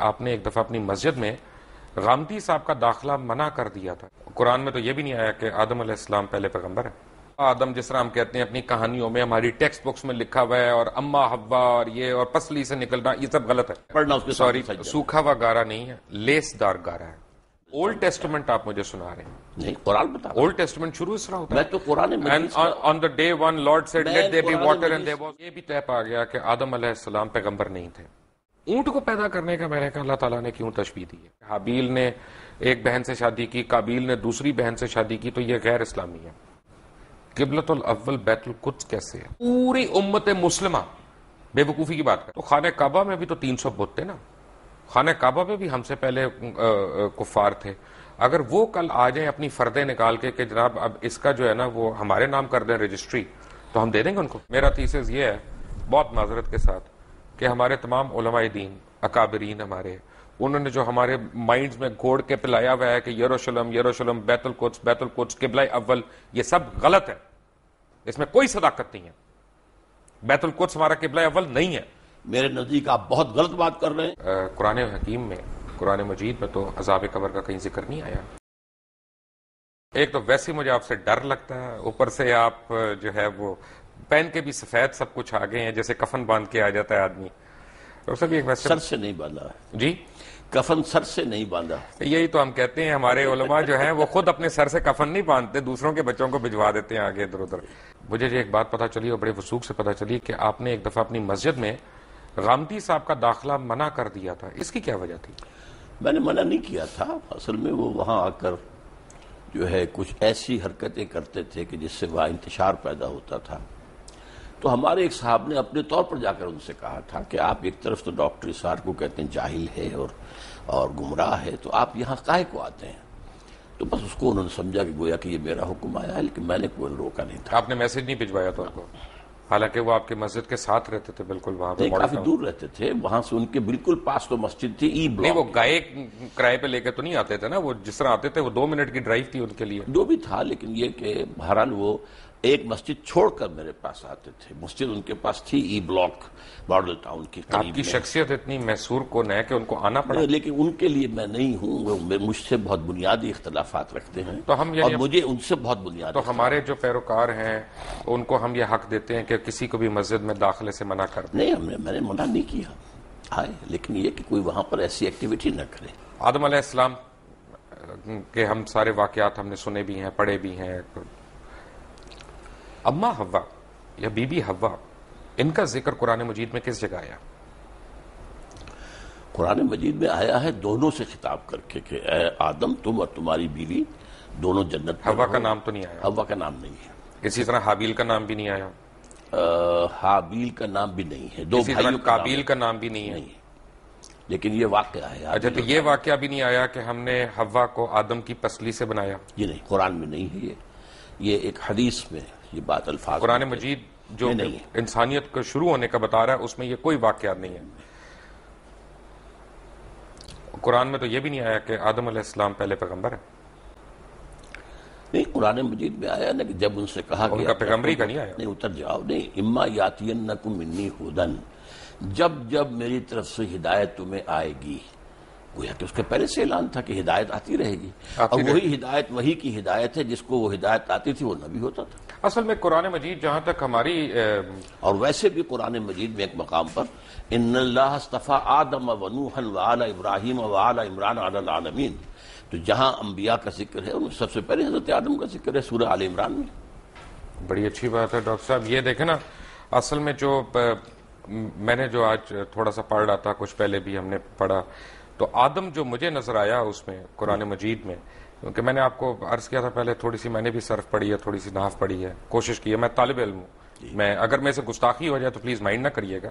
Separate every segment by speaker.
Speaker 1: آپ نے ایک دفعہ اپنی مسجد میں غامدی صاحب کا داخلہ منع کر دیا تھا. قرآن میں تو یہ بھی نہیں آیا کہ آدم علیہ السلام پہلے پیغمبر ہے. آدم جس طرح ہم کہتے ہیں اپنی کہانیوں میں ہماری ٹیکسٹ بکس میں لکھا ہوا ہے اور اما حوا اور یہ اور پسلی سے نکلنا یہ سب غلط ہے.
Speaker 2: پڑھنا اس کے
Speaker 1: سوری, سوکھا ہوا گارا نہیں ہے, لیس دار گارا ہے. اولڈ ٹیسٹمنٹ آپ مجھے سنا رہے ہیں.
Speaker 2: نہیں, قرآن بتا.
Speaker 1: اولڈ ٹیسٹمنٹ شروع اس طرح ہوتا ہے.
Speaker 2: میں تو قرآن
Speaker 1: on the day one Lord said let there be water and there was. یہ بھی طے پا گیا کہ آدم علیہ السلام پیغمبر نہیں تھے. اونٹ کو پیدا کرنے کا میں نے کہا اللہ تعالیٰ نے کیوں تشبیہ دی ہے. حابیل نے ایک بہن سے شادی کی, قابیل نے دوسری بہن سے شادی کی, تو یہ غیر اسلامی ہے. قبلۃ الاول بیت القدس کیسے ہے؟ پوری امت مسلمہ بے وقوفی کی بات کر. تو خانہ کعبہ میں بھی تو 300 بت تھے نا. خانہ کعبہ میں بھی ہم سے پہلے کفار تھے. اگر وہ کل آ جائیں اپنی فردے نکال کے کہ جناب اب اس کا جو ہے نا وہ ہمارے نام کر دیں رجسٹری, تو ہم دے دیں گے ان کو. میرا تھیسس یہ ہے بہت معذرت کے ساتھ کہ ہمارے تمام علماء دین اکابرین ہمارے, انہوں نے جو ہمارے مائنڈز میں گھوڑ کے پلایا ہوا ہے کہ یروشلم یروشلم بیت القدس قبلہ اول, یہ سب غلط ہے. اس میں کوئی صداقت نہیں ہے. بیت القدس ہمارا قبلہ اول نہیں ہے.
Speaker 2: میرے نزدیک آپ بہت غلط بات کر رہے ہیں.
Speaker 1: قرآن حکیم میں, قرآن مجید میں تو عذاب قبر کا کہیں ذکر نہیں آیا. ایک تو ویسے مجھے آپ سے ڈر لگتا ہے, اوپر سے آپ جو ہے وہ پہن کے بھی سفید سب کچھ آ گئے ہیں, جیسے کفن باندھ کے آ جاتا ہے آدمی.
Speaker 2: سر سے نہیں باندھا
Speaker 1: جی,
Speaker 2: کفن سر سے نہیں باندھا.
Speaker 1: یہی تو ہم کہتے ہیں ہمارے علماء جو ہیں وہ خود اپنے سر سے کفن نہیں باندھتے, دوسروں کے بچوں کو بھجوا دیتے ہیں آگے ادھر ادھر. مجھے ایک بات پتا چلی اور بڑے وثوق سے پتا چلی کہ آپ نے ایک دفعہ اپنی مسجد میں غامدی صاحب کا داخلہ منع کر دیا تھا. اس کی کیا وجہ تھی؟
Speaker 2: میں نے منع نہیں کیا تھا. اصل میں وہ وہاں آ کر جو ہے کچھ ایسی حرکتیں کرتے تھے کہ جس سے وہاں انتشار پیدا ہوتا تھا. تو ہمارے ایک صاحب نے اپنے طور پر جا کر ان سے کہا تھا کہ آپ ایک طرف تو ڈاکٹر اسار کو کہتے ہیں جاہل ہے اور گمراہ ہے, تو آپ یہاں کاہے کو آتے ہیں؟ تو بس اس کو انہوں نے سمجھا کہ گویا کہ یہ میرا حکم آیا ہے, لیکن میں نے کوئی روکا نہیں تھا.
Speaker 1: آپ نے میسج نہیں بھجوایا تھا ان کو؟ حالانکہ وہ آپ کے مسجد کے ساتھ رہتے تھے بالکل وہاں پہ,
Speaker 2: کافی دور رہتے تھے. وہاں سے ان کے بالکل پاس تو مسجد تھی ای بلاک.
Speaker 1: نہیں, وہ گائے کرائے پہ لے کے تو نہیں آتے تھے نا, وہ جس طرح آتے تھے وہ 2 منٹ کی ڈرائیو تھی ان کے لیے.
Speaker 2: جو بھی تھا, لیکن یہ کہ بہرحال وہ ایک مسجد چھوڑ کر میرے پاس آتے تھے. مسجد ان کے پاس تھی ای بلاک ماڈل ٹاؤن کی قریب.
Speaker 1: آپ کی شخصیت اتنی محصور کون ہے کہ ان کو آنا پڑا.
Speaker 2: لیکن ان کے لیے میں نہیں ہوں, وہ مجھ سے بہت بنیادی اختلافات رکھتے ہیں
Speaker 1: تو ہم
Speaker 2: اور مجھے ان سے بہت بنیادی.
Speaker 1: تو ہمارے جو پیروکار ہیں ان کو ہم یہ حق دیتے ہیں کہ کسی کو بھی مسجد میں داخلے سے منع کر دیں.
Speaker 2: نہیں, میں نے منع نہیں کیا آئے, لیکن یہ کہ کوئی وہاں پر ایسی ایکٹیویٹی نہ کرے.
Speaker 1: آدم علیہ السلام کے ہم سارے واقعات ہم نے سنے بھی ہیں, پڑھے بھی ہیں. اما حوا یا بی بی حوا, ان کا ذکر قرآن مجید میں کس جگہ آیا؟
Speaker 2: قرآن مجید میں آیا ہے دونوں سے خطاب کر کے کہ اے آدم تم اور تمہاری بیوی دونوں جنت.
Speaker 1: حوا کا نام تو نہیں آیا.
Speaker 2: حوا کا نام نہیں ہے.
Speaker 1: اسی طرح حابیل کا نام بھی نہیں آیا.
Speaker 2: حابیل کا نام بھی نہیں ہے.
Speaker 1: اسی طرح قابیل کا نام بھی نہیں ہے.
Speaker 2: لیکن یہ واقعہ ہے.
Speaker 1: اچھا, تو یہ واقعہ بھی نہیں آیا کہ ہم نے حوا کو آدم کی پسلی سے بنایا؟
Speaker 2: یہ نہیں, قرآن میں نہیں ہے. یہ ایک حدیث میں یہ بات الفاظ.
Speaker 1: قرآن مجید جو انسانیت کو شروع ہونے کا بتا رہا ہے اس میں یہ کوئی واقعہ نہیں ہے. قرآن میں تو یہ بھی نہیں آیا کہ آدم علیہ السلام پہلے پیغمبر ہے.
Speaker 2: نہیں, قرآن مجید میں آیا نا کہ جب ان سے کہا
Speaker 1: ان کا پیغمبری کا نہیں آیا.
Speaker 2: نہیں, اتر جاؤ. نہیں, اما یاتینکم منی ھدن, جب میری طرف سے ہدایت تمہیں آئے گی. گویا کہ اس کے پہلے سے اعلان تھا کہ ہدایت آتی رہے گی, اور وہی ہدایت وہی کی ہدایت ہے جس کو وہ ہدایت آتی تھی وہ نبی ہوتا تھا.
Speaker 1: اصل میں قرآن مجید جہاں تک ہماری
Speaker 2: اور ویسے بھی قرآن مجید میں ایک مقام پر ان اللہ اصطفیٰ آدم و نوحا وآل ابراہیم وآل عمران علی العالمین, تو جہاں انبیاء کا ذکر ہے ان میں سب سے پہلے حضرت آدم کا ذکر ہے سورہ آل عمران میں.
Speaker 1: بڑی اچھی بات ہے ڈاکٹر صاحب. یہ دیکھیں نا, اصل میں جو میں نے جو آج تھوڑا سا پڑھ رہا تھا, کچھ پہلے بھی ہم نے پڑھا, تو آدم جو مجھے نظر آیا اس میں قرآن مجید میں, کیونکہ میں نے آپ کو عرض کیا تھا پہلے تھوڑی سی میں نے بھی صرف پڑھی ہے, تھوڑی سی نحو پڑھی ہے, کوشش کی ہے. میں طالب علم ہوں, میں اگر میں سے گستاخی ہو جائے تو پلیز مائنڈ نہ کریے گا.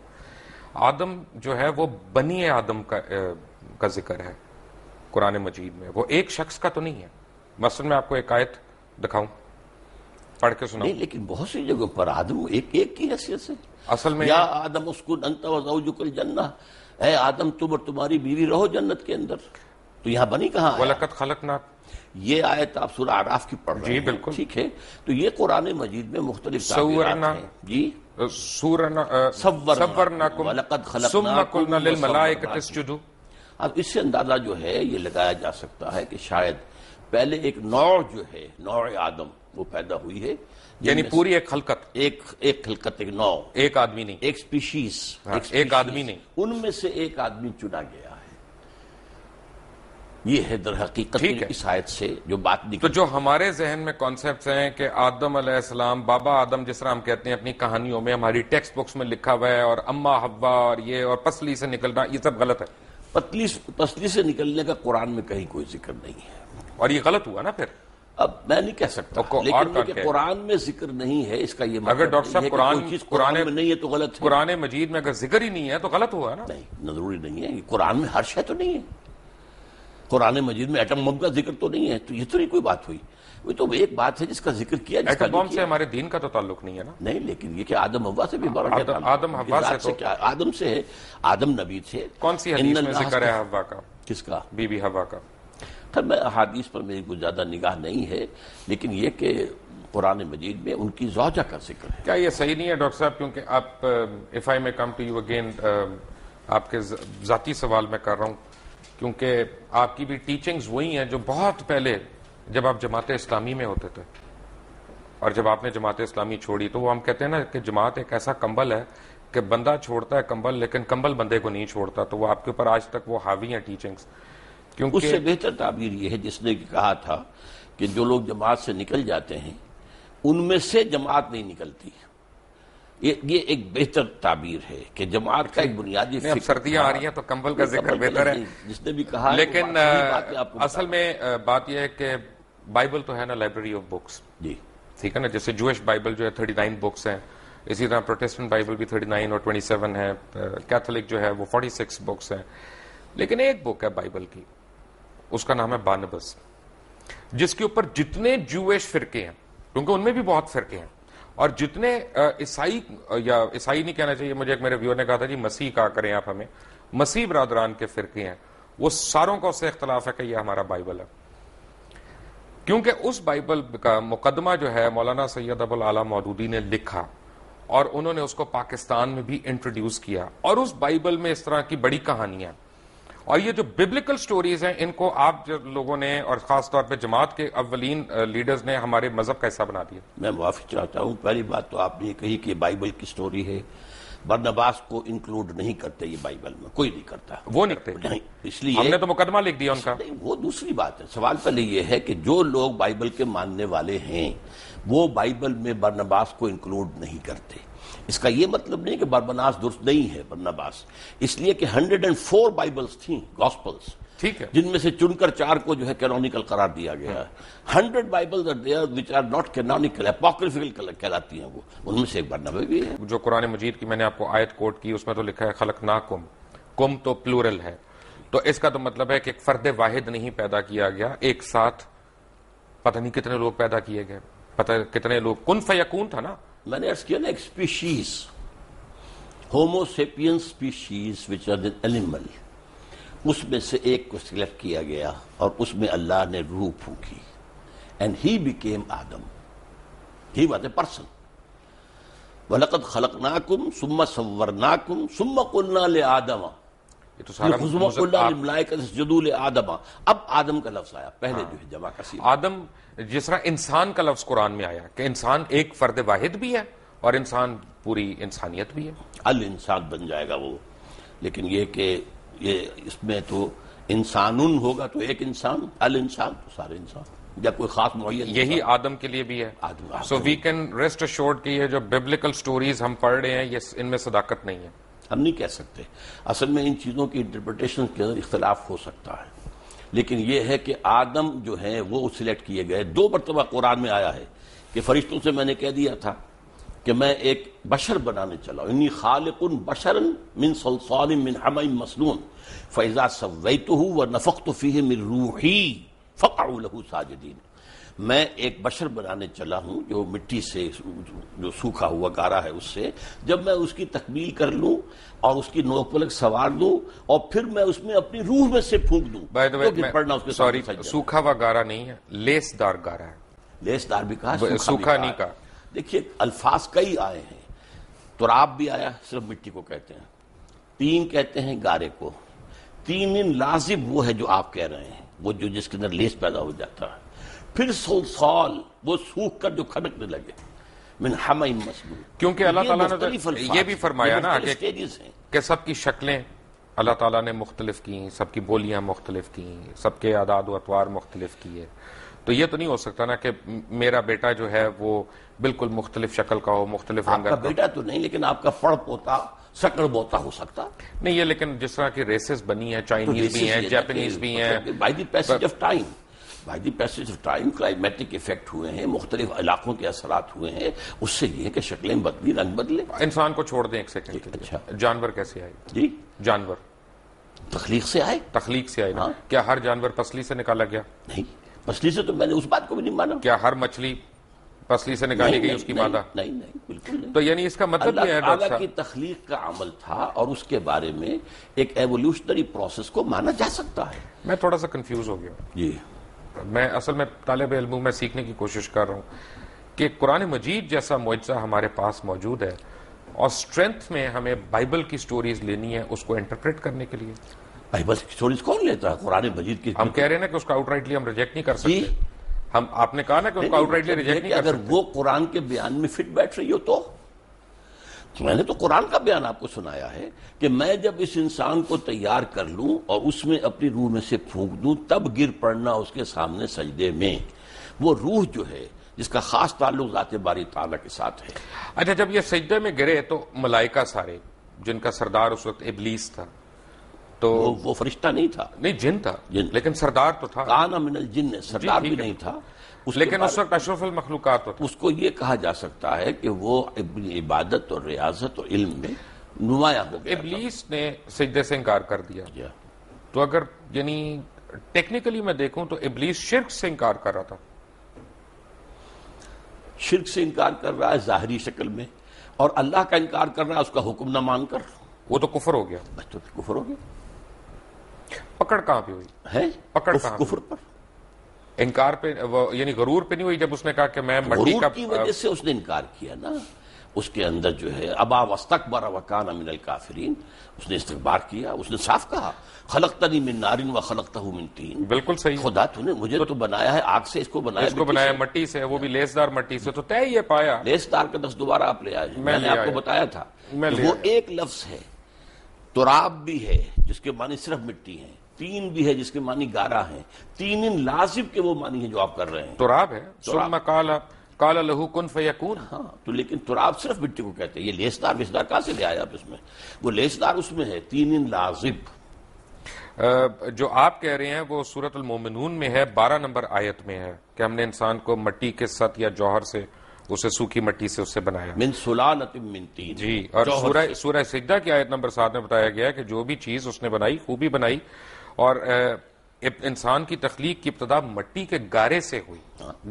Speaker 1: آدم جو ہے وہ بنی آدم کا ذکر ہے قرآن مجید میں, وہ ایک شخص کا تو نہیں ہے. مثلا میں آپ کو ایک آیت دکھاؤں, پڑھ کے سناؤں.
Speaker 2: نہیں, لیکن بہت سی جگہوں پر آدم ایک کی حیثیت سے.
Speaker 1: اصل میں
Speaker 2: یا آدم اسکن انت وزوجک الجنہ, اے آدم تم اور تمہاری بیوی رہو جنت کے اندر. تو یہاں بنی کہاں ہے؟
Speaker 1: وَلَقَدْ خَلَقْنَاكُمْ,
Speaker 2: یہ آیت آپ سورہ اعراف کی پڑھ رہے ہیں.
Speaker 1: جی بالکل
Speaker 2: ٹھیک ہے, تو یہ قرآن مجید میں مختلف تعبیرات ہیں. جی,
Speaker 1: صورناکم ثم قلنا للملائکۃ اسجدوا,
Speaker 2: اب اس سے اندازہ جو ہے یہ لگایا جا سکتا ہے کہ شاید پہلے ایک نوع جو ہے، نوع آدم وہ پیدا ہوئی ہے،
Speaker 1: یعنی پوری ایک خلقت،
Speaker 2: ایک خلقت، ایک نوع،
Speaker 1: ایک آدمی نہیں،
Speaker 2: ایک سپیشیز،
Speaker 1: ایک آدمی نہیں،
Speaker 2: ان میں سے ایک آدمی چنا گیا ہے۔ یہ ہے در حقیقت اس آیت سے جو بات نکلی۔
Speaker 1: تو جو ہمارے ذہن میں کانسیپٹس ہیں کہ آدم علیہ السلام، بابا آدم جس طرح ہم کہتے ہیں اپنی کہانیوں میں، ہماری ٹیکسٹ بکس میں لکھا ہوا ہے، اور اما حوا اور یہ اور پسلی سے نکلنا، یہ سب غلط ہے۔
Speaker 2: پسلی سے نکلنے کا قرآن میں کہیں کوئی ذکر نہیں ہے،
Speaker 1: اور یہ غلط ہوا نا پھر۔
Speaker 2: اب میں نہیں کہہ سکتا، لیکن یہ کہ قرآن میں ذکر نہیں ہے اس کا یہ مطلب
Speaker 1: اگر ڈاکٹر صاحب
Speaker 2: قرآن میں نہیں ہے تو غلط ہے۔
Speaker 1: قرآن مجید میں اگر ذکر ہی نہیں ہے تو غلط ہوا نا۔
Speaker 2: نہیں، ضروری نہیں ہے، قرآن میں ہر شے تو نہیں ہے، قرآن مجید میں ایٹم بم کا ذکر تو نہیں ہے، تو یہ تو نہیں کوئی بات ہوئی، وہ تو ایک بات ہے جس کا ذکر کیا۔
Speaker 1: ایٹم بم سے ہمارے دین کا تو تعلق نہیں ہے نا۔
Speaker 2: نہیں، لیکن یہ کہ آدم حوا سے بھی بڑا
Speaker 1: آدم حوا سے کیا؟
Speaker 2: آدم سے ہے، آدم نبی تھے۔
Speaker 1: کون سی حدیث میں ذکر ہے حوا کا؟
Speaker 2: کس کا؟
Speaker 1: بی بی حوا کا۔
Speaker 2: میں احادیث پر میری کوئی زیادہ نگاہ نہیں ہے، لیکن یہ کہ قرآن مجید میں ان کی زوجہ کا ذکر ہے۔
Speaker 1: کیا یہ صحیح نہیں ہے ڈاکٹر صاحب؟ کیونکہ آپ if I may come to you again، آپ کے ذاتی سوال میں کر رہا ہوں، کیونکہ آپ کی بھی ٹیچنگز وہی ہیں جو بہت پہلے جب آپ جماعت اسلامی میں ہوتے تھے، اور جب آپ نے جماعت اسلامی چھوڑی تو وہ ہم کہتے ہیں نا کہ جماعت ایک ایسا کمبل ہے کہ بندہ چھوڑتا ہے کمبل، لیکن کمبل بندے کو نہیں چھوڑتا، تو وہ آپ کے اوپر آج تک وہ حاوی ہیں ٹیچنگز۔
Speaker 2: اس سے بہتر تعبیر یہ ہے جس نے کہا تھا کہ جو لوگ جماعت سے نکل جاتے ہیں ان میں سے جماعت نہیں نکلتی، یہ ایک بہتر تعبیر ہے کہ جماعت کا ایک بنیادی
Speaker 1: اب سردیاں آ رہی ہیں تو کمبل کا ذکر بہتر ہے،
Speaker 2: جس نے بھی کہا،
Speaker 1: لیکن اصل میں بات یہ ہے کہ بائبل تو ہے نا لائبریری آف بکس،
Speaker 2: جی
Speaker 1: ٹھیک ہے نا، جیسے جوش بائبل جو ہے 39 بکس ہیں، اسی طرح پروٹیسٹنٹ بائبل بھی 39 اور 27 ہے، کیتھولک جو ہے وہ 46 بکس ہیں، لیکن ایک بک ہے بائبل کی، اس کا نام ہے بارنباس، جس کے اوپر جتنے جویش فرقے ہیں، کیونکہ ان میں بھی بہت فرقے ہیں، اور جتنے عیسائی، یا عیسائی نہیں کہنا چاہیے، مجھے ایک میرے ویور نے کہا تھا جی مسیح کہا کریں آپ ہمیں، مسیح برادران کے فرقے ہیں، وہ ساروں کا اس سے اختلاف ہے کہ یہ ہمارا بائبل ہے، کیونکہ اس بائبل کا مقدمہ جو ہے مولانا سید ابو الاعلیٰ مودودی نے لکھا، اور انہوں نے اس کو پاکستان میں بھی انٹروڈیوس کیا، اور اس بائبل میں اس طرح کی بڑی کہانیاں، اور یہ جو ببلیکل سٹوریز ہیں ان کو آپ لوگوں نے، اور خاص طور پہ جماعت کے اولین لیڈرز نے، ہمارے مذہب کا حصہ بنا دیا۔
Speaker 2: میں معافی چاہتا ہوں، پہلی بات تو آپ نے یہ کہی کہ بائبل کی سٹوری ہے، برنباس کو انکلوڈ نہیں کرتے یہ بائبل میں، کوئی نہیں کرتا،
Speaker 1: وہ نہیں کرتے،
Speaker 2: نہیں، اس لیے
Speaker 1: ہم نے تو مقدمہ لکھ دیا ان کا۔
Speaker 2: نہیں، وہ دوسری بات ہے، سوال پہلے یہ ہے کہ جو لوگ بائبل کے ماننے والے ہیں وہ بائبل میں برنباس کو انکلوڈ نہیں کرتے، اس کا یہ مطلب نہیں کہ برنباس درست نہیں ہے، برنباس اس لیے کہ 104 بائبلز تھیں، گاسپلز،
Speaker 1: ٹھیک ہے،
Speaker 2: جن میں سے چن کر 4 کو جو ہے کینونیکل قرار دیا گیا ہے۔ 100 bibles are there which are not canonical، apocryphal کہلاتی ہیں، وہ ان میں سے ایک برنبا بھی ہے۔
Speaker 1: جو قرآن مجید کی میں نے آپ کو آیت کوٹ کی، اس میں تو لکھا ہے خلقناکم، کم تو پلورل ہے، تو اس کا تو مطلب ہے کہ ایک فرد واحد نہیں پیدا کیا گیا، ایک ساتھ پتہ نہیں کتنے لوگ پیدا کیے گئے، پتہ کتنے لوگ، کن فیکون تھا نا۔
Speaker 2: میں نے عرض کیا نا، ایک species, Homo sapien species which are an animal, اس میں سے ایک کو سلیکٹ کیا گیا اور اس میں اللہ نے روح پھونکی، and he became Adam, he was a person. وَلَقَدْ خَلَقْنَاكُمْ ثُمَّ صَوَّرْنَاكُمْ ثُمَّ قُلْنَا لِآدَمَ
Speaker 1: یہ تو سارا
Speaker 2: آدم، اب آدم کا لفظ آیا، پہلے جو ہے جمع کثیر،
Speaker 1: آدم جس طرح انسان کا لفظ قرآن میں آیا کہ انسان ایک فرد واحد بھی ہے اور انسان پوری انسانیت بھی ہے،
Speaker 2: الانسان بن جائے گا وہ، لیکن یہ کہ یہ اس میں تو انسانن ہوگا تو ایک انسان، الانسان تو سارے انسان، یا کوئی خاص معین،
Speaker 1: یہی آدم کے لیے بھی ہے۔
Speaker 2: آدم،
Speaker 1: سو وی کین ریسٹ ایشورڈ کہ یہ جو ببلیکل سٹوریز ہم پڑھ رہے ہیں یہ ان میں صداقت نہیں ہے،
Speaker 2: ہم نہیں کہہ سکتے، اصل میں ان چیزوں کی انٹرپریٹیشن کے اندر اختلاف ہو سکتا ہے، لیکن یہ ہے کہ آدم جو ہیں وہ سلیکٹ کیے گئے۔ 2 مرتبہ قرآن میں آیا ہے کہ فرشتوں سے میں نے کہہ دیا تھا کہ میں ایک بشر بنانے چلا ہوں، انی خالق بشرا من صلصال من حمأ مسنون فاذا سویتہ ونفخت فیہ من روحی فقعوا لہ ساجدین، میں ایک بشر بنانے چلا ہوں جو مٹی سے، جو سوکھا ہوا گارا ہے، اس سے جب میں اس کی تکمیل کر لوں اور اس کی نوک پلک سوار دوں اور پھر میں اس میں اپنی روح میں سے پھونک دوں،
Speaker 1: سوری سوکھا ہوا گارا نہیں ہے، لیس دار گارا ہے،
Speaker 2: لیس دار بھی کہا،
Speaker 1: سوکھا نہیں کہا۔
Speaker 2: دیکھیے الفاظ کئی آئے ہیں، تراب بھی آیا، صرف مٹی کو کہتے ہیں، تین کہتے ہیں گارے کو، تین لازم وہ ہے جو آپ کہہ رہے ہیں، وہ جو جس کے اندر لیس پیدا ہو جاتا ہے، پھر سلسال وہ سوکھ کر جو کھڑکنے لگے، من حمئ مسنون،
Speaker 1: کیونکہ اللہ تعالیٰ نے
Speaker 2: مختلف الفاظ
Speaker 1: یہ بھی فرمایا نا
Speaker 2: مختلف سٹیجز ہیں
Speaker 1: کہ سب کی شکلیں اللہ تعالیٰ نے مختلف کی، سب کی بولیاں مختلف کی، سب کے اعداد و اطوار مختلف کیے. تو یہ تو نہیں ہو سکتا نا کہ میرا بیٹا جو ہے وہ بالکل مختلف شکل کا ہو، مختلف
Speaker 2: آپ
Speaker 1: رنگت
Speaker 2: کا
Speaker 1: کا.
Speaker 2: بیٹا تو نہیں، لیکن آپ کا پڑ پوتا سکڑ بوتا ہو سکتا.
Speaker 1: نہیں یہ لیکن جس طرح کی ریسز بنی ہیں، چائنیز بھی ہیں، جاپنیز بھی ہیں.
Speaker 2: By the passage of time, by the passage of time climatic effect ہوئے ہیں، مختلف علاقوں کے اثرات ہوئے ہیں، اس سے یہ ہے کہ شکلیں بدلی، رنگ بدلے.
Speaker 1: انسان کو چھوڑ دیں ایک سیکنڈ کے لیے.
Speaker 2: اچھا.
Speaker 1: جانور کیسے آئے؟
Speaker 2: جی
Speaker 1: جانور
Speaker 2: تخلیق سے آئے؟
Speaker 1: تخلیق سے آئے نا.
Speaker 2: ہاں.
Speaker 1: کیا ہر جانور پسلی سے نکالا گیا؟
Speaker 2: نہیں، پسلی سے تو میں نے اس بات کو بھی نہیں مانا.
Speaker 1: کیا ہر مچھلی پسلی سے نکالی گئی اس کی مادہ؟
Speaker 2: نہیں نہیں، بالکل نہیں.
Speaker 1: تو یعنی اس کا مطلب یہ ہے
Speaker 2: اللہ
Speaker 1: ڈاکٹر
Speaker 2: تعالیٰ کی
Speaker 1: صاحب،
Speaker 2: تخلیق کا عمل تھا اور اس کے بارے میں ایک ایوولوشنری پروسیس کو مانا جا سکتا ہے.
Speaker 1: میں تھوڑا سا کنفیوز ہو گیا.
Speaker 2: جی
Speaker 1: میں اصل میں طالب علم ہوں، میں سیکھنے کی کوشش کر رہا ہوں کہ قرآن مجید جیسا معجزہ ہمارے پاس موجود ہے اور اسٹرینتھ میں ہمیں بائبل کی سٹوریز لینی ہے اس کو انٹرپریٹ کرنے کے لیے.
Speaker 2: بائبل کی سٹوریز کون لیتا ہے؟ قرآن مجید کی
Speaker 1: ہم کہہ رہے ہیں نا کہ اس کا آؤٹ رائٹلی ہم ریجیکٹ نہیں کر سکتے. ہم آپ نے کہا نا کہ اس کو آؤٹ رائٹلی ریجیکٹ نہیں کر
Speaker 2: اگر
Speaker 1: سکتے.
Speaker 2: وہ قرآن کے بیان میں فٹ بیٹھ رہی ہو تو میں نے تو قرآن کا بیان آپ کو سنایا ہے کہ میں جب اس انسان کو تیار کر لوں اور اس میں اپنی روح میں سے پھونک دوں تب گر پڑنا اس کے سامنے سجدے میں. وہ روح جو ہے جس کا خاص تعلق ذات باری تعالیٰ کے ساتھ ہے.
Speaker 1: اچھا جب یہ سجدے میں گرے تو ملائکہ سارے، جن کا سردار اس وقت ابلیس تھا، تو
Speaker 2: وہ فرشتہ نہیں تھا،
Speaker 1: نہیں جن تھا،
Speaker 2: جن.
Speaker 1: لیکن سردار تو تھا.
Speaker 2: کان من الجن، سردار بھی
Speaker 1: ٹھیک ہے.
Speaker 2: نہیں تھا.
Speaker 1: لیکن اس وقت اشرف المخلوقات تو تھا.
Speaker 2: اس کو یہ کہا جا سکتا ہے کہ وہ عبادت اور ریاضت اور علم میں نمایاں ہو گیا.
Speaker 1: ابلیس نے سجدے سے انکار کر دیا.
Speaker 2: تھا.
Speaker 1: تو اگر یعنی ٹیکنیکلی میں دیکھوں تو ابلیس شرک سے انکار کر رہا تھا.
Speaker 2: شرک سے انکار کر رہا ہے ظاہری شکل میں، اور اللہ کا انکار کر رہا ہے اس کا حکم نہ مان کر.
Speaker 1: وہ تو کفر ہو گیا.
Speaker 2: بس تو کفر ہو گیا.
Speaker 1: پکڑ کہاں پہ ہوئی؟
Speaker 2: ہے
Speaker 1: پکڑ کہاں؟
Speaker 2: کفر پر.
Speaker 1: انکار پہ یعنی غرور پہ نہیں ہوئی جب اس نے کہا کہ میں مٹی
Speaker 2: غرور
Speaker 1: کا
Speaker 2: کی وجہ سے اس نے انکار کیا نا. اس کے اندر جو ہے ابا واستکبر وکان من الکافرین، اس نے استکبار کیا. اس نے صاف کہا خلقتنی من نار وخلقتہ من طین.
Speaker 1: بالکل صحیح.
Speaker 2: خدا تو نے مجھے تو بنایا ہے آگ سے، اس کو بنایا
Speaker 1: اس کو بنایا مٹی سے، وہ بھی لیسدار مٹی سے. تو طے یہ پایا
Speaker 2: لیس دار کا دس دوبارہ آپ لے آئے. میں نے آپ کو بتایا تھا کہ وہ ایک لفظ ہے. تراب بھی ہے جس کے معنی صرف مٹی ہیں، تین بھی ہے جس کے معنی گارا ہیں، تین لازم کے وہ معنی ہیں جو آپ کر رہے ہیں.
Speaker 1: تراب ہے. ثم قال لہ کن فیکون.
Speaker 2: ہاں تو لیکن تراب صرف مٹی کو کہتے ہیں. یہ لیسدار ویسدار کہاں سے لے آیا آپ اس میں؟ وہ لیسدار اس میں ہے، تین لازم.
Speaker 1: جو آپ کہہ رہے ہیں وہ سورۃ المومنون میں ہے، 12 نمبر آیت میں ہے کہ ہم نے انسان کو مٹی کے ست یا جوہر سے، اسے سوکھی مٹی سے اسے بنایا.
Speaker 2: من سلالۃ من طین.
Speaker 1: جی. اور سورہ سجدہ کی آیت نمبر 7 میں بتایا گیا ہے کہ جو بھی چیز اس نے بنائی خوبی بنائی، اور انسان کی تخلیق کی ابتدا مٹی کے گارے سے ہوئی.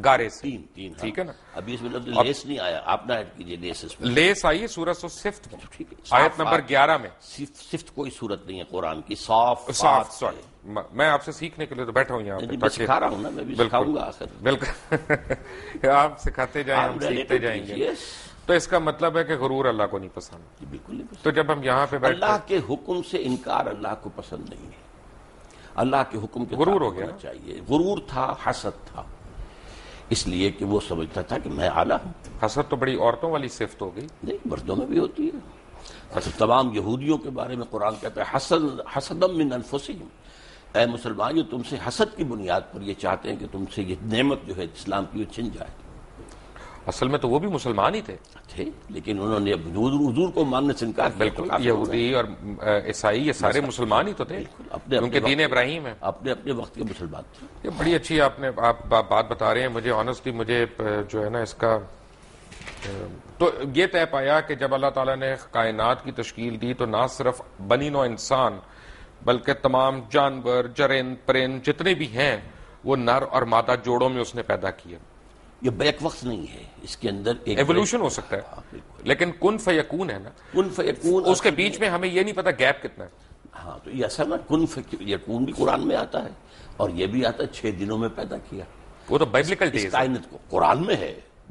Speaker 1: گارے سے.
Speaker 2: تین.
Speaker 1: ٹھیک ہے نا.
Speaker 2: ابھی اس میں لفظ لیس نہیں آیا، آپ نہ ایڈ کیجئے لیس اس میں.
Speaker 1: لیس آئی سورہ صفت میں،
Speaker 2: ٹھیک ہے.
Speaker 1: آیت نمبر 11 میں.
Speaker 2: صفت کوئی صورت نہیں ہے قرآن کی. صاف
Speaker 1: سوری میں آپ سے سیکھنے کے لیے تو بیٹھا ہوں یہاں پہ.
Speaker 2: میں سکھا رہا ہوں نا، میں بھی سکھاؤں گا آخر.
Speaker 1: بالکل آپ سکھاتے جائیں، ہم سیکھتے جائیں گے. تو اس کا مطلب ہے کہ غرور اللہ کو نہیں پسند.
Speaker 2: بالکل نہیں پسند.
Speaker 1: تو جب ہم یہاں پہ بیٹھتے
Speaker 2: اللہ کے حکم سے انکار اللہ کو پسند نہیں ہے. اللہ کے حکم کے
Speaker 1: غرور ہو گیا
Speaker 2: چاہیے. غرور تھا، حسد تھا، اس لیے کہ وہ سمجھتا تھا کہ میں اعلیٰ ہوں.
Speaker 1: حسد تو بڑی عورتوں والی صفت ہو گئی.
Speaker 2: نہیں، مردوں میں بھی ہوتی ہے. تمام یہودیوں کے بارے میں قرآن کہتا ہے حسدم من انفسہم. اے مسلمان، تم سے حسد کی بنیاد پر یہ چاہتے ہیں کہ تم سے یہ نعمت جو ہے اسلام کی وہ چھن جائے.
Speaker 1: اصل میں تو وہ بھی مسلمان ہی تھے،
Speaker 2: لیکن انہوں نے حضور کو ماننے سے انکار کیا.
Speaker 1: بالکل. یہودی اور عیسائی یہ سارے مسلمان ہی تو تھے، کیونکہ دین ابراہیم ہے.
Speaker 2: اپنے اپنے وقت کے مسلمان تھے.
Speaker 1: یہ بڑی اچھی آپ بات بتا رہے ہیں. مجھے آنیسٹلی مجھے جو ہے نا اس کا تو یہ طے پایا کہ جب اللہ تعالیٰ نے کائنات کی تشکیل دی تو نہ صرف بنی نوع انسان بلکہ تمام جانور، جرند، پرند جتنے بھی ہیں وہ نر اور مادہ جوڑوں میں اس نے پیدا کیا.
Speaker 2: یہ بیک وقت نہیں ہے، اس کے اندر ایک
Speaker 1: ایوولوشن ہو سکتا ہے، لیکن کن فیکون ہے نا.
Speaker 2: کن فیکون
Speaker 1: اس کے بیچ میں ہمیں یہ نہیں پتا گیپ کتنا ہے.
Speaker 2: ہاں تو یہ اصل میں کن فیکون بھی قرآن میں آتا ہے، اور یہ بھی آتا ہے 6 دنوں میں پیدا کیا.
Speaker 1: وہ تو بائبلیکل ڈیز
Speaker 2: کائنات کو قرآن میں ہے.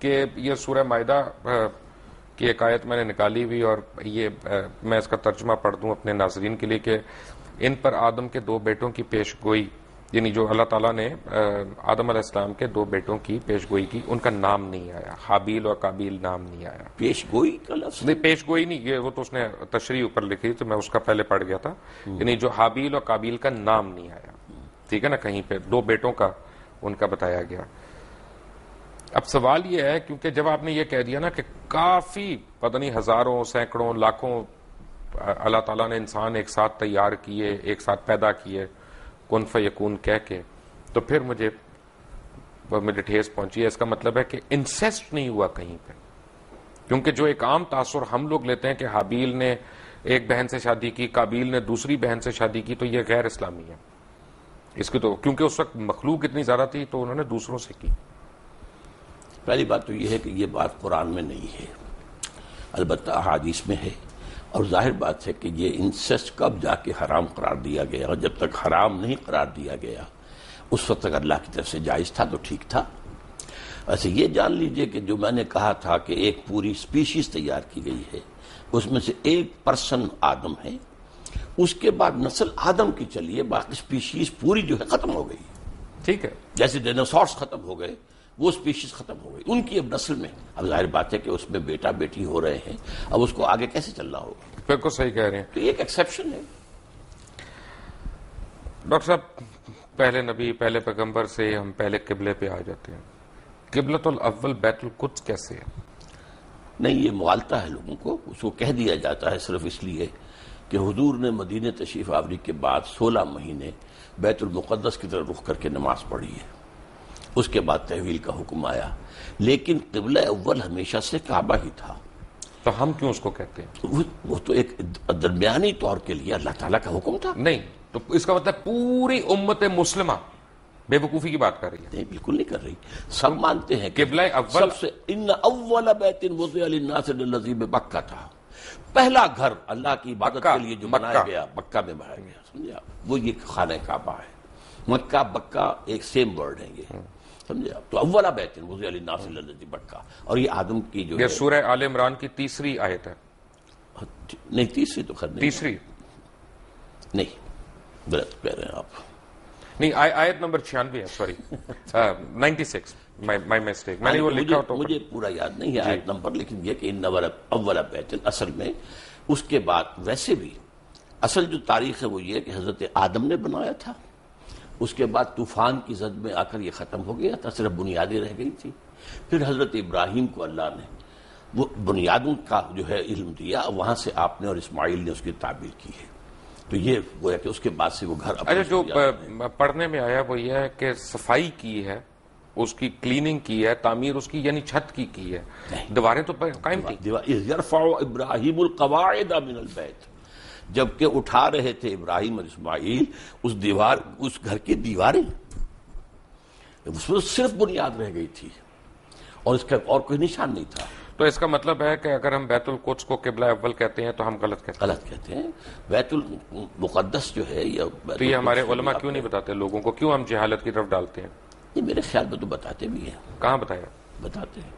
Speaker 1: کہ یہ سورہ مائدہ کی ایک آیت میں نے نکالی ہوئی، اور یہ میں اس کا ترجمہ پڑھ دوں اپنے ناظرین کے لیے کہ ان پر آدم کے 2 بیٹوں کی پیش گوئی، یعنی جو اللہ تعالیٰ نے آدم علیہ السلام کے 2 بیٹوں کی پیش گوئی کی، ان کا نام نہیں آیا، حابیل اور قابیل نام نہیں آیا۔
Speaker 2: پیش گوئی کا لفظ
Speaker 1: نہیں، پیش گوئی نہیں، یہ وہ تو اس نے تشریح اوپر لکھی تو میں اس کا پہلے پڑھ گیا تھا، یعنی جو حابیل اور قابیل کا نام نہیں آیا، ٹھیک ہے نا، کہیں پہ 2 بیٹوں کا ان کا بتایا گیا۔ اب سوال یہ ہے، کیونکہ جب آپ نے یہ کہہ دیا نا کہ کافی پتہ نہیں ہزاروں سینکڑوں لاکھوں اللہ تعالیٰ نے انسان ایک ساتھ تیار کیے، ایک ساتھ پیدا کیے کن فیکون کہہ کے، تو پھر مجھے ٹھیس پہنچی ہے۔ اس کا مطلب ہے کہ انسیسٹ نہیں ہوا کہیں پہ، کیونکہ جو ایک عام تاثر ہم لوگ لیتے ہیں کہ حابیل نے ایک بہن سے شادی کی، قابیل نے دوسری بہن سے شادی کی، تو یہ غیر اسلامی ہے اس کی، تو کیونکہ اس وقت مخلوق اتنی زیادہ تھی تو انہوں نے دوسروں سے کی۔
Speaker 2: پہلی بات تو یہ ہے کہ یہ بات قرآن میں نہیں ہے، البتہ احادیث میں ہے، اور ظاہر بات ہے کہ یہ انسیسٹ کب جا کے حرام قرار دیا گیا، اور جب تک حرام نہیں قرار دیا گیا اس وقت تک اللہ کی طرف سے جائز تھا تو ٹھیک تھا۔ ایسے یہ جان لیجئے کہ جو میں نے کہا تھا کہ ایک پوری سپیشیز تیار کی گئی ہے، اس میں سے ایک پرسن آدم ہے، اس کے بعد نسل آدم کی چلیے، باقی سپیشیز پوری جو ہے ختم ہو گئی،
Speaker 1: ٹھیک ہے،
Speaker 2: جیسے ڈائناسورس ختم ہو گئے وہ سپیشیز ختم ہو گئی، ان کی اب نسل میں اب ظاہر بات ہے کہ اس میں بیٹا بیٹی ہو رہے ہیں، اب اس کو آگے کیسے چلنا ہوگا؟
Speaker 1: بالکل صحیح کہہ رہے ہیں
Speaker 2: تو یہ ایک ایکسیپشن ہے۔
Speaker 1: ڈاکٹر صاحب، پہلے نبی پہلے پیغمبر سے ہم پہلے قبلے پہ آ جاتے ہیں، قبلۃ الاول بیت القدس کیسے ہے؟
Speaker 2: نہیں، یہ مغالطہ ہے لوگوں کو، اس کو کہہ دیا جاتا ہے صرف اس لیے کہ حضور نے مدینہ تشریف آوری کے بعد 16 مہینے بیت المقدس کی طرف رخ کر کے نماز پڑھی ہے، اس کے بعد تحویل کا حکم آیا، لیکن قبلہ اول ہمیشہ سے کعبہ ہی تھا۔
Speaker 1: تو ہم کیوں اس کو کہتے ہیں؟
Speaker 2: وہ تو ایک درمیانی طور کے لیے اللہ تعالیٰ کا حکم تھا۔
Speaker 1: نہیں، تو اس کا مطلب پوری امت مسلمہ بے وقوفی کی بات کر رہی ہے؟
Speaker 2: نہیں، بالکل نہیں کر رہی، سب مانتے ہیں کہ
Speaker 1: قبلہ اول
Speaker 2: سب سے ان اول بیت وضع للناس الذی ببکہ تھا، پہلا گھر اللہ کی عبادت کے لیے جو بنایا گیا مکہ میں بنایا گیا، سمجھا، وہ یہ خانہ کعبہ ہے۔ مکہ بکہ ایک سیم ورڈ ہے یہ، سمجھا، تو اولا بیت وضع للناس الذی ببکہ، اور یہ آدم کی جو
Speaker 1: یہ سورہ آل عمران کی 3 آیت ہے۔
Speaker 2: نہیں، تیسری تو خیر نہیں،
Speaker 1: تیسری
Speaker 2: نہیں، غلط کہہ رہے ہیں آپ،
Speaker 1: نہیں، آیت نمبر 96 ہے، سوری 96، مائی مسٹیک، میں نے وہ لکھا تو
Speaker 2: مجھے پورا یاد نہیں ہے آیت نمبر، لیکن یہ کہ ان اولا بیت، اصل میں اس کے بعد ویسے بھی اصل جو تاریخ ہے وہ یہ کہ حضرت آدم نے بنایا تھا، اس کے بعد طوفان کی زد میں آ کر یہ ختم ہو گیا تھا، صرف بنیادیں رہ گئی تھی، پھر حضرت ابراہیم کو اللہ نے وہ بنیادوں کا جو ہے علم دیا، وہاں سے آپ نے اور اسماعیل نے اس کی تعبیر کی ہے، تو یہ گویا کہ اس کے بعد سے وہ گھر
Speaker 1: اچھا، جو پڑھنے میں آیا وہ یہ ہے کہ صفائی کی ہے، اس کی کلیننگ کی ہے، تعمیر اس کی یعنی چھت کی ہے، دیواریں تو قائم تھی۔
Speaker 2: یرفع ابراہیم القواعد من البیت، جبکہ اٹھا رہے تھے ابراہیم اور اسماعیل اس گھر کی دیواریں، اس میں صرف بنیاد رہ گئی تھی اور اس کا اور کوئی نشان نہیں تھا۔
Speaker 1: تو اس کا مطلب ہے کہ اگر ہم بیت القدس کو قبلہ اول کہتے ہیں تو ہم غلط کہتے ہیں؟
Speaker 2: غلط کہتے ہیں، بیت المقدس جو ہے
Speaker 1: تو یہ ہمارے علماء کیوں نہیں بتاتے لوگوں کو، کیوں ہم جہالت کی طرف ڈالتے ہیں؟
Speaker 2: یہ میرے خیال میں تو بتاتے بھی ہیں،
Speaker 1: کہاں بتایا؟
Speaker 2: بتاتے ہیں،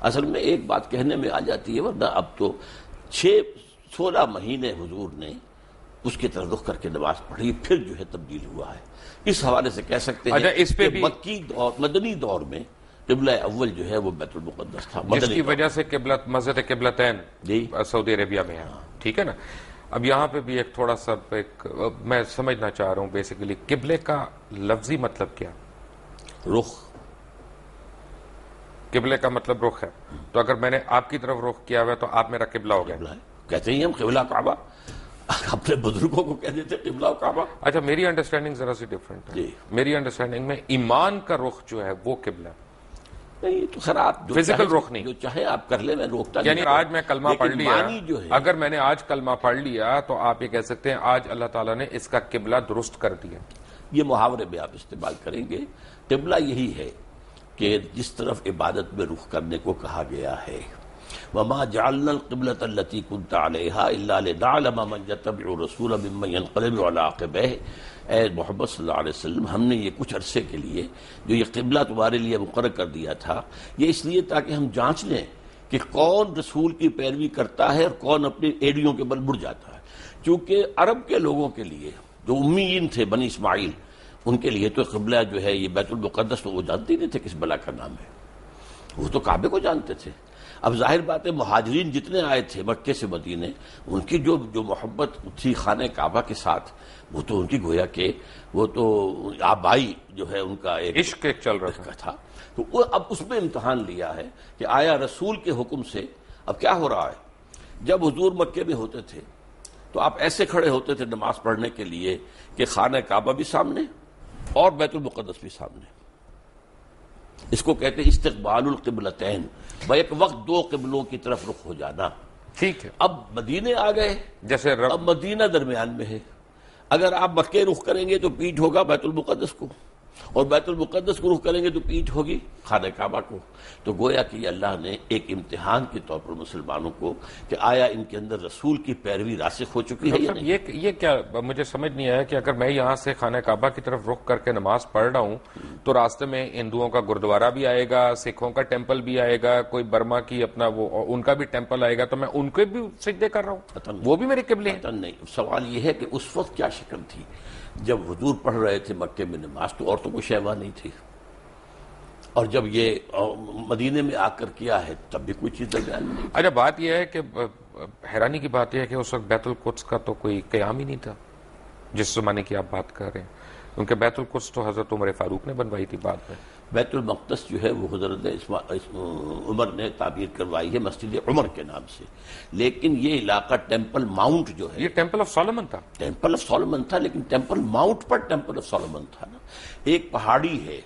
Speaker 2: اصل میں ایک بات کہنے میں آ جاتی ہے، ورنہ اب تو 16 مہینے حضور نے اس کی طرف رخ کر کے نماز پڑھی، پھر جو ہے تبدیل ہوا ہے، اس حوالے سے کہہ سکتے ہیں
Speaker 1: اس پہ
Speaker 2: کہ مکی دور مدنی دور میں قبلہ اول جو ہے وہ بیت المقدس تھا،
Speaker 1: جس کی وجہ سے مسجد قبلتین سعودی عربیہ میں ہے، ٹھیک ہے نا۔ اب یہاں پہ بھی ایک تھوڑا سا میں سمجھنا چاہ رہا ہوں، بیسیکلی قبلے کا لفظی مطلب کیا؟
Speaker 2: رخ،
Speaker 1: قبلے کا مطلب رخ ہے، تو اگر میں نے آپ کی طرف رخ کیا ہوا ہے تو آپ میرا قبلہ ہو گیا۔
Speaker 2: کہتے ہیں ہم قبلہ کعبہ، اپنے بزرگوں کو کہتے تھے قبلہ کعبہ۔
Speaker 1: اچھا، میری انڈرسٹینڈنگ ذرا سی ڈفرینٹ ہے، میری انڈرسٹینڈنگ میں ایمان کا رخ جو ہے وہ قبلہ ہے،
Speaker 2: نہیں تو خیر آپ
Speaker 1: فزیکل رخ نہیں،
Speaker 2: جو چاہے آپ کر لیں، میں روکتا نہیں،
Speaker 1: یعنی آج میں کلمہ پڑھ لیا،
Speaker 2: جو ہے
Speaker 1: اگر میں نے آج کلمہ پڑھ لیا تو آپ یہ کہہ سکتے ہیں آج اللہ تعالیٰ نے اس کا قبلہ درست کر دیا۔
Speaker 2: یہ محاورے میں آپ استعمال کریں گے، قبلہ یہی ہے کہ جس طرف عبادت میں رخ کرنے کو کہا گیا ہے، وما جعلنا القبلة التي كنت عليها الا لنعلم من يتبع الرسول ممن ينقلب على عقبيه، اے محمد صلی اللہ علیہ وسلم ہم نے یہ کچھ عرصے کے لیے جو یہ قبلہ تمہارے لیے مقرر کر دیا تھا یہ اس لیے تاکہ ہم جانچ لیں کہ کون رسول کی پیروی کرتا ہے اور کون اپنی ایڑیوں کے بل مڑ جاتا ہے. چونکہ عرب کے لوگوں کے لیے جو امیین تھے بنی اسماعیل ان کے لیے تو قبلہ جو ہے یہ بیت المقدس تو وہ جانتے ہی نہیں تھے کس بلا کا نام ہے, وہ تو کعبے کو جانتے تھے. اب ظاہر بات ہے مہاجرین جتنے آئے تھے مکے سے مدینے ان کی جو محبت تھی خانہ کعبہ کے ساتھ وہ تو ان کی گویا کہ وہ تو آبائی جو ہے ان کا ایک
Speaker 1: عشق ایک چل رہا
Speaker 2: تھا. تو وہ اب اس میں امتحان لیا ہے کہ آیا رسول کے حکم سے اب کیا ہو رہا ہے. جب حضور مکے میں ہوتے تھے تو آپ ایسے کھڑے ہوتے تھے نماز پڑھنے کے لیے کہ خانہ کعبہ بھی سامنے اور بیت المقدس بھی سامنے. اس کو کہتے ہیں استقبال القبلتین, بیک وقت دو قبلوں کی طرف رخ ہو جانا.
Speaker 1: ٹھیک ہے.
Speaker 2: اب مدینے آ گئے
Speaker 1: جیسے
Speaker 2: اب مدینہ درمیان میں ہے. اگر آپ مکے رخ کریں گے تو پیٹھ ہوگا بیت المقدس کو اور بیت المقدس کو رخ کریں گے تو پیٹھ ہوگی خانہ کعبہ کو. تو گویا کہ اللہ نے ایک امتحان کے طور پر مسلمانوں کو کہ آیا ان کے اندر رسول کی پیروی راسخ ہو چکی ہے یا نہیں.
Speaker 1: یہ کیا مجھے سمجھ نہیں آیا کہ اگر میں یہاں سے خانہ کعبہ کی طرف رخ کر کے نماز پڑھ رہا ہوں تو راستے میں ہندوؤں کا گردوارہ بھی آئے گا, سکھوں کا ٹیمپل بھی آئے گا, کوئی برما کی اپنا وہ ان کا بھی ٹیمپل آئے گا, تو میں ان کے بھی سجدے کر رہا ہوں, وہ بھی میرے قبلے ہیں.
Speaker 2: نہیں, سوال یہ ہے کہ اس وقت کیا شکل تھی جب حضور پڑھ رہے تھے مکے میں نماز تو اور تو کوئی شے نہیں تھی, اور جب یہ مدینے میں آ کر کیا ہے تب بھی کوئی چیز درمیان میں نہیں.
Speaker 1: اچھا بات یہ ہے کہ حیرانی کی بات یہ ہے کہ اس وقت بیت القدس کا تو کوئی قیام ہی نہیں تھا جس زمانے کی آپ بات کر رہے ہیں, کیونکہ بیت القدس تو حضرت عمر فاروق نے بنوائی تھی بعد میں.
Speaker 2: بیت المقدس جو ہے وہ حضرت عمر نے تعبیر کروائی ہے مسجد عمر کے نام سے, لیکن یہ علاقہ ٹیمپل ماؤنٹ جو ہے
Speaker 1: یہ ٹیمپل آف سولومن تھا.
Speaker 2: ٹیمپل آف سولومن تھا, لیکن temple Mount per temple of Solomon تھا نا, ایک پہاڑی ہے,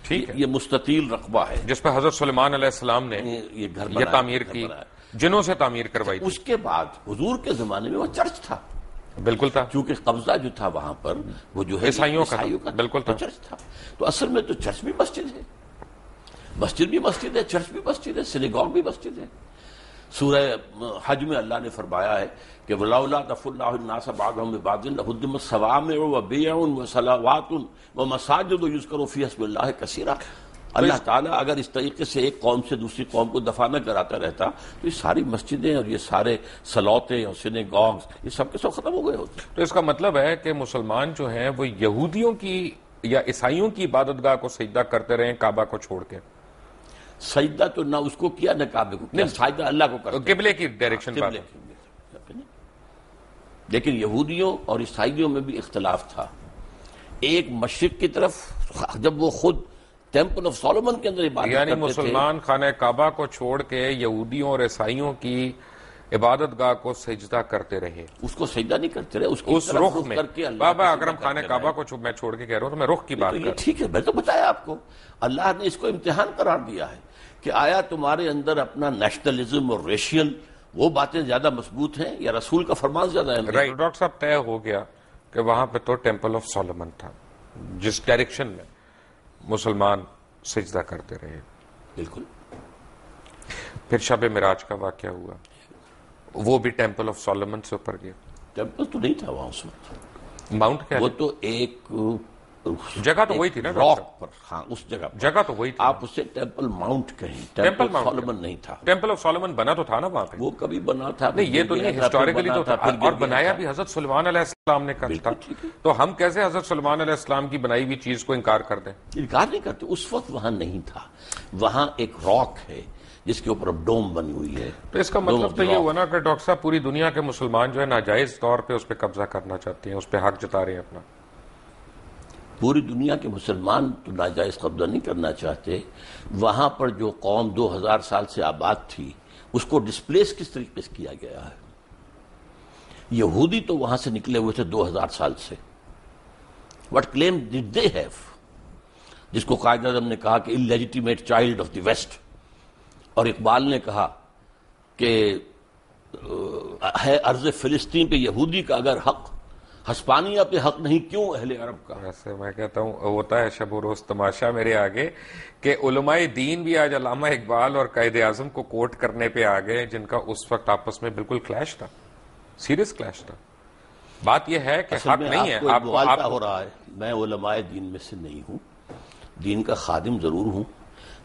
Speaker 1: ٹھیک ہے,
Speaker 2: یہ مستطیل رقبہ ہے
Speaker 1: جس پہ حضرت سلیمان علیہ السلام نے یہ تعمیر کی, جنوں سے تعمیر کروائی.
Speaker 2: اس کے بعد حضور کے زمانے میں وہ چرچ تھا.
Speaker 1: بالکل تھا,
Speaker 2: کیونکہ قبضہ جو تھا وہاں پر وہ جو ہے
Speaker 1: عیسائیوں کا بالکل تھا,
Speaker 2: چرچ تھا. تو اصل میں تو چرچ بھی مسجد ہے, مسجد بھی مسجد ہے, چرچ بھی مسجد ہے, سینیگوگ بھی مسجد ہے. سورہ حج میں اللہ نے فرمایا ہے کہ وَلَوْلَا دَفْعُ اللَّهُ النَّاسَ بَعْضَهُم بِبَعْضٍ لَهُدِّمَتْ صَوَامِعُ وَبِيَعٌ وَصَلَوَاتٌ وَمَسَاجِدُ يُذْكَرُ فِيهَا اسْمُ اللَّهِ كَثِيرًا. اللہ تعالیٰ اگر اس طریقے سے ایک قوم سے دوسری قوم کو دفاع نہ کراتا رہتا تو یہ ساری مسجدیں اور یہ سارے سلوتے اور سینیگوگز یہ سب کے سب ختم ہو گئے ہوتے.
Speaker 1: تو اس کا مطلب ہے کہ مسلمان جو ہیں وہ یہودیوں کی یا عیسائیوں کی عبادت گاہ کو سجدہ کرتے رہے کعبہ کو چھوڑ کے.
Speaker 2: سجدہ تو نہ اس کو کیا نہ کعبے کو کیا, سجدہ اللہ کو کرتے,
Speaker 1: قبلے کی ڈائریکشن پر.
Speaker 2: لیکن یہودیوں اور عیسائیوں میں بھی اختلاف تھا. ایک مشرق کی طرف جب وہ خود ٹیمپل آف سولومن کے اندر عبادت
Speaker 1: یعنی
Speaker 2: کرتے
Speaker 1: مسلمان خانہ کعبہ کو چھوڑ کے یہودیوں اور عیسائیوں کی عبادت گاہ کو سجدہ کرتے رہے,
Speaker 2: اس کو سجدہ نہیں کرتے رہے,
Speaker 1: اس رخ میں. بابا اگر ہم خانہ کعبہ کو میں چھوڑ کے کہہ رہا ہوں تو میں رخ کی بات کر رہا ہوں.
Speaker 2: ٹھیک ہے, میں تو بتایا آپ کو, اللہ نے اس کو امتحان قرار دیا ہے کہ آیا تمہارے اندر اپنا نیشنلزم اور ریشیل وہ باتیں زیادہ مضبوط ہیں یا رسول کا فرمان زیادہ ہے.
Speaker 1: ڈاکٹر صاحب طے ہو گیا کہ وہاں پہ تو ٹیمپل آف سولومن تھا جس ڈائریکشن میں مسلمان سجدہ کرتے رہے.
Speaker 2: بالکل.
Speaker 1: پھر شب معراج کا واقعہ ہوا, وہ بھی ٹیمپل آف سولومن سے اوپر گیا.
Speaker 2: ٹیمپل تو نہیں تھا وہاں اس وقت,
Speaker 1: ماؤنٹ کیا,
Speaker 2: وہ تو ایک
Speaker 1: جگہ تو وہی تھی نا
Speaker 2: راک پر, ہاں اس
Speaker 1: جگہ تو وہی تھی.
Speaker 2: آپ اسے ٹیمپل ماؤنٹ کہیں, ٹیمپل آف سولومن نہیں تھا.
Speaker 1: ٹیمپل آف سولومن بنا تو تھا نا وہاں پہ,
Speaker 2: وہ کبھی بنا تھا
Speaker 1: نہیں, یہ تو نہیں, ہسٹوریکلی تو تھا, اور بنایا بھی حضرت سلیمان علیہ السلام نے کر تھا. تو ہم کیسے حضرت سلیمان علیہ السلام کی بنائی ہوئی چیز کو انکار کر دیں؟
Speaker 2: انکار نہیں کرتے, اس وقت وہاں نہیں تھا, وہاں ایک راک ہے جس کے اوپر ڈوم بنی ہوئی ہے.
Speaker 1: تو اس کا مطلب تو یہ ہوا نا کہ ڈاکٹر صاحب پوری دنیا کے مسلمان جو ہے ناجائز طور پہ اس پہ قبضہ کرنا چاہتے ہیں, اس پہ حق جتا رہے ہیں اپنا.
Speaker 2: پوری دنیا کے مسلمان تو ناجائز قبضہ نہیں کرنا چاہتے, وہاں پر جو قوم 2000 سال سے آباد تھی اس کو ڈسپلیس کس طریقے سے کیا گیا ہے. یہودی تو وہاں سے نکلے ہوئے تھے 2000 سال سے. وٹ کلیم ڈڈ دے ہیو, جس کو قائد اعظم نے کہا کہ انلیجیٹیمیٹ چائلڈ آف دی ویسٹ, اور اقبال نے کہا کہ ہے ارض فلسطین پہ یہودی کا اگر حق, ہسپانیہ پہ حق نہیں کیوں اہل عرب کا.
Speaker 1: ویسے میں کہتا ہوں ہوتا ہے شب و روز تماشا میرے آگے کہ علماء دین بھی آج علامہ اقبال اور قائد اعظم کو کوٹ کرنے پہ آ گئے, جن کا اس وقت آپس میں بالکل کلیش تھا, سیریس کلیش تھا. بات یہ ہے کہ حق نہیں ہے آپ
Speaker 2: مغالطہ ہو رہا ہے. میں علماء دین میں سے نہیں ہوں، دین کا خادم ضرور ہوں،